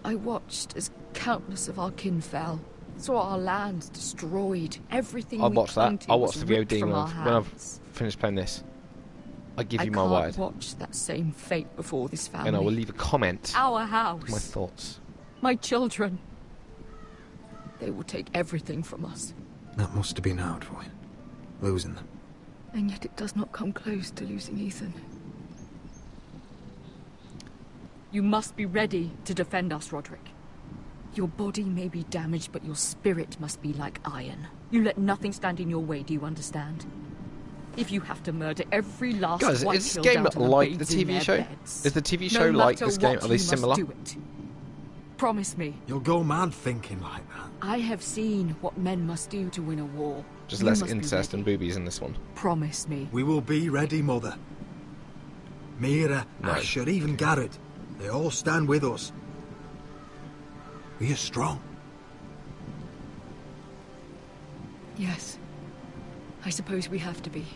I watched as countless of our kin fell, saw our lands destroyed, everything I'll we watch clung that. to I'll was watch the ripped VOD from our when I've hands. finished playing this. I give I you my can't word. watch that same fate before this family. And I will leave a comment. Our house. My thoughts. My children. They will take everything from us. That must have been hard for him, losing them. And yet it does not come close to losing Ethan. You must be ready to defend us, Roderick. Your body may be damaged, but your spirit must be like iron. You let nothing stand in your way, do you understand? If you have to murder every last Guys, White is Hill this game down to the like the babes in TV their show? beds. Is the TV No show like matter this game? what, Are they you similar? must do it. Promise me. You'll go mad thinking like that. I have seen what men must do to win a war. Just You less must be incest and boobies in this one. Promise me. We will be ready, Mother. Mira, No. Asher, even Garrett. They all stand with us. We are strong. Yes. I suppose we have to be.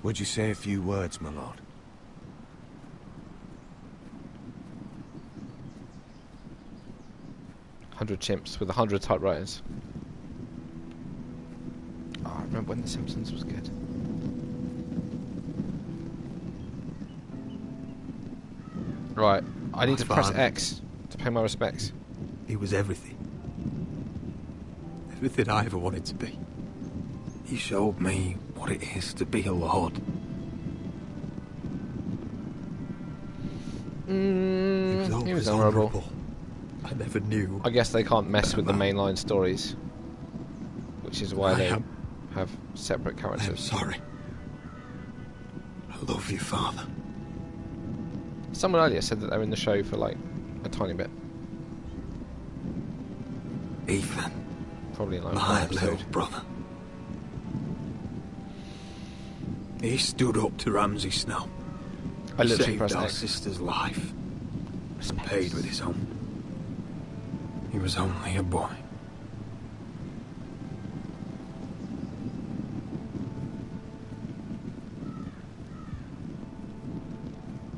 Would you say a few words, my lord? $100 chimps with 100 typewriters. Oh, I remember when The Simpsons was good. Right, I need to press father. X to pay my respects. He was everything. Everything I ever wanted to be. He showed me what it is to be a lord. He was honourable. I never knew. I guess they can't mess with the mainline stories, which is why they have separate characters. I'm sorry. I love you, Father. Someone earlier said that they were in the show for like a tiny bit. Ethan. Probably like My one little episode. brother. He stood up to Ramsay Snow. I He literally saved pressed our X. sister's life. And paid with his own. He was only a boy.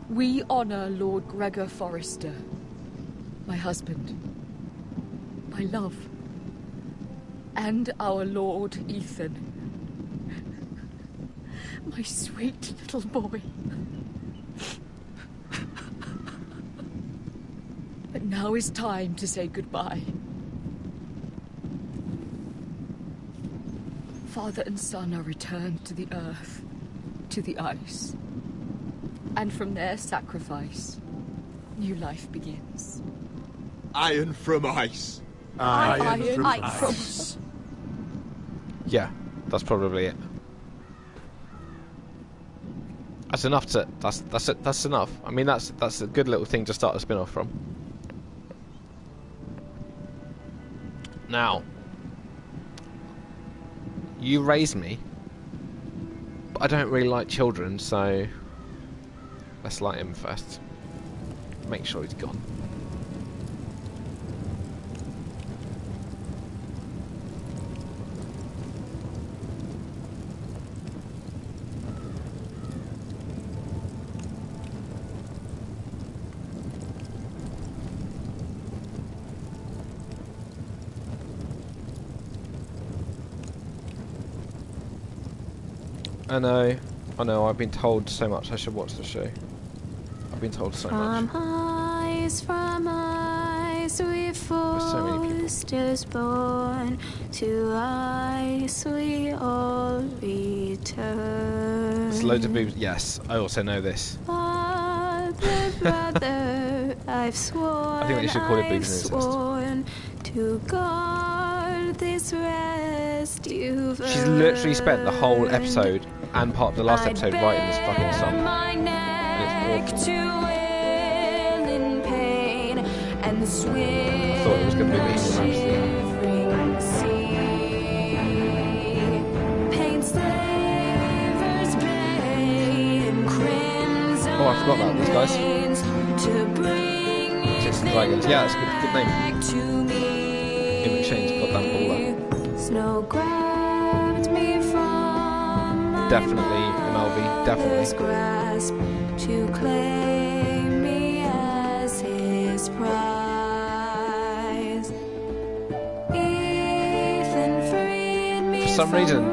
We honor Lord Gregor Forrester, my husband, my love, and our Lord Ethan, my sweet little boy. But now is time to say goodbye. Father and son are returned to the earth, to the ice. And from their sacrifice, new life begins. Iron from ice. Iron from ice. Yeah, that's probably it. That's enough to that's enough. I mean that's a good little thing to start a spin-off from. Now, you raised me, but I don't really like children, so let's light him first. Make sure he's gone. I know. I've been told so much. I should watch the show. I've been told so much. From ice, we foresters born. To ice we all return. There's loads of boobs. Yes, I also know this. Brother, I've sworn. I think we should call it boobs and incest. To guard this rest you've She's literally spent the whole episode and part of the last episode writing this fucking song. And it's awful. I thought it was going to be Bohemian Rhapsody. Oh, I forgot about these guys. Chicks and Dragons. Yeah, that's a good name. Image Chains, goddamn baller. Definitely MLV, definitely. To claim me as his prize. For some reason,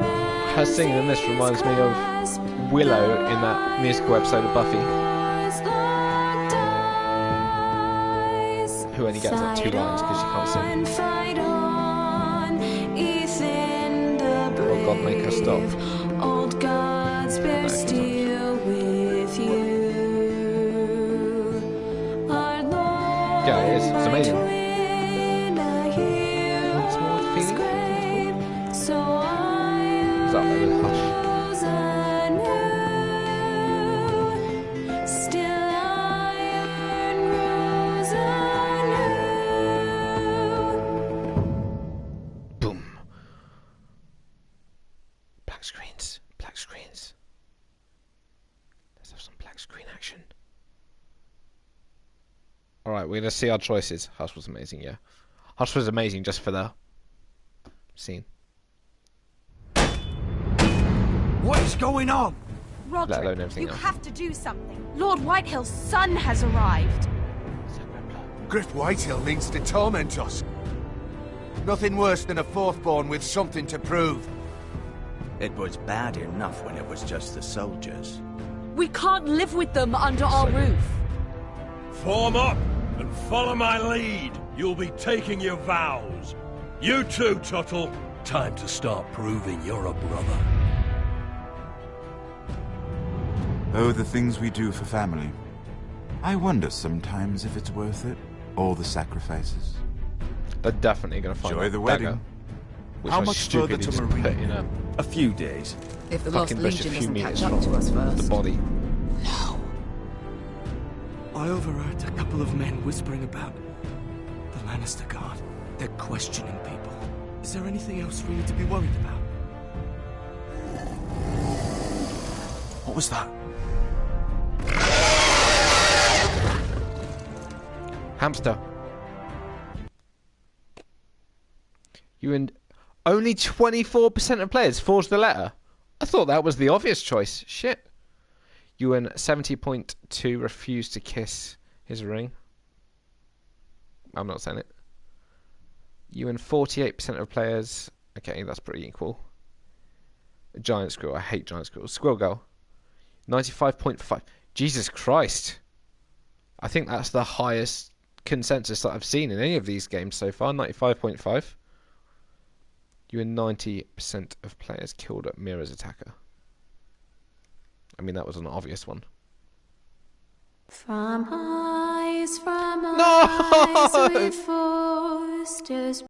her singing in this reminds me of Willow in that musical episode of Buffy, who only gets like 2 lines because she can't sing. Oh God, make her stop. Old gods bear steel with you. Yeah, it is. It's amazing. What's more with feeling? Is that like with Hush? Boom. Black screens. Black screens. Let's have some black screen action. Alright, we're gonna see our choices. Hush was amazing, yeah. Hush was amazing just for the scene. What is going on? Let alone Roderick, everything you else. have to do something. Lord Whitehill's son has arrived. Griff Whitehill means to torment us. Nothing worse than a fourthborn with something to prove. It was bad enough when it was just the soldiers. We can't live with them under our roof. Form up and follow my lead. You'll be taking your vows. You too, Tuttle. Time to start proving you're a brother. Oh, the things we do for family. I wonder sometimes if it's worth it. All the sacrifices. They're definitely going to find Enjoy that the wedding. dagger, which How I much further stupidly to just Marine? put in A few days. If the Lost fucking bush a Legion few doesn't meters catch up from to us first. the body. I overheard a couple of men whispering about the Lannister Guard. They're questioning people. Is there anything else we need to be worried about? What was that? Hamster. You and only 24% of players forged the letter. I thought that was the obvious choice. Shit. You and 70.2 refused to kiss his ring. I'm not saying it. You and 48% of players. Okay, that's pretty equal. A giant squirrel. I hate giant squirrels. Squirrel girl. 95.5. Jesus Christ. I think that's the highest consensus that I've seen in any of these games so far. 95.5. You and 90% of players killed at Mira's attacker. I mean, that was an obvious one. From eyes, No! we forced us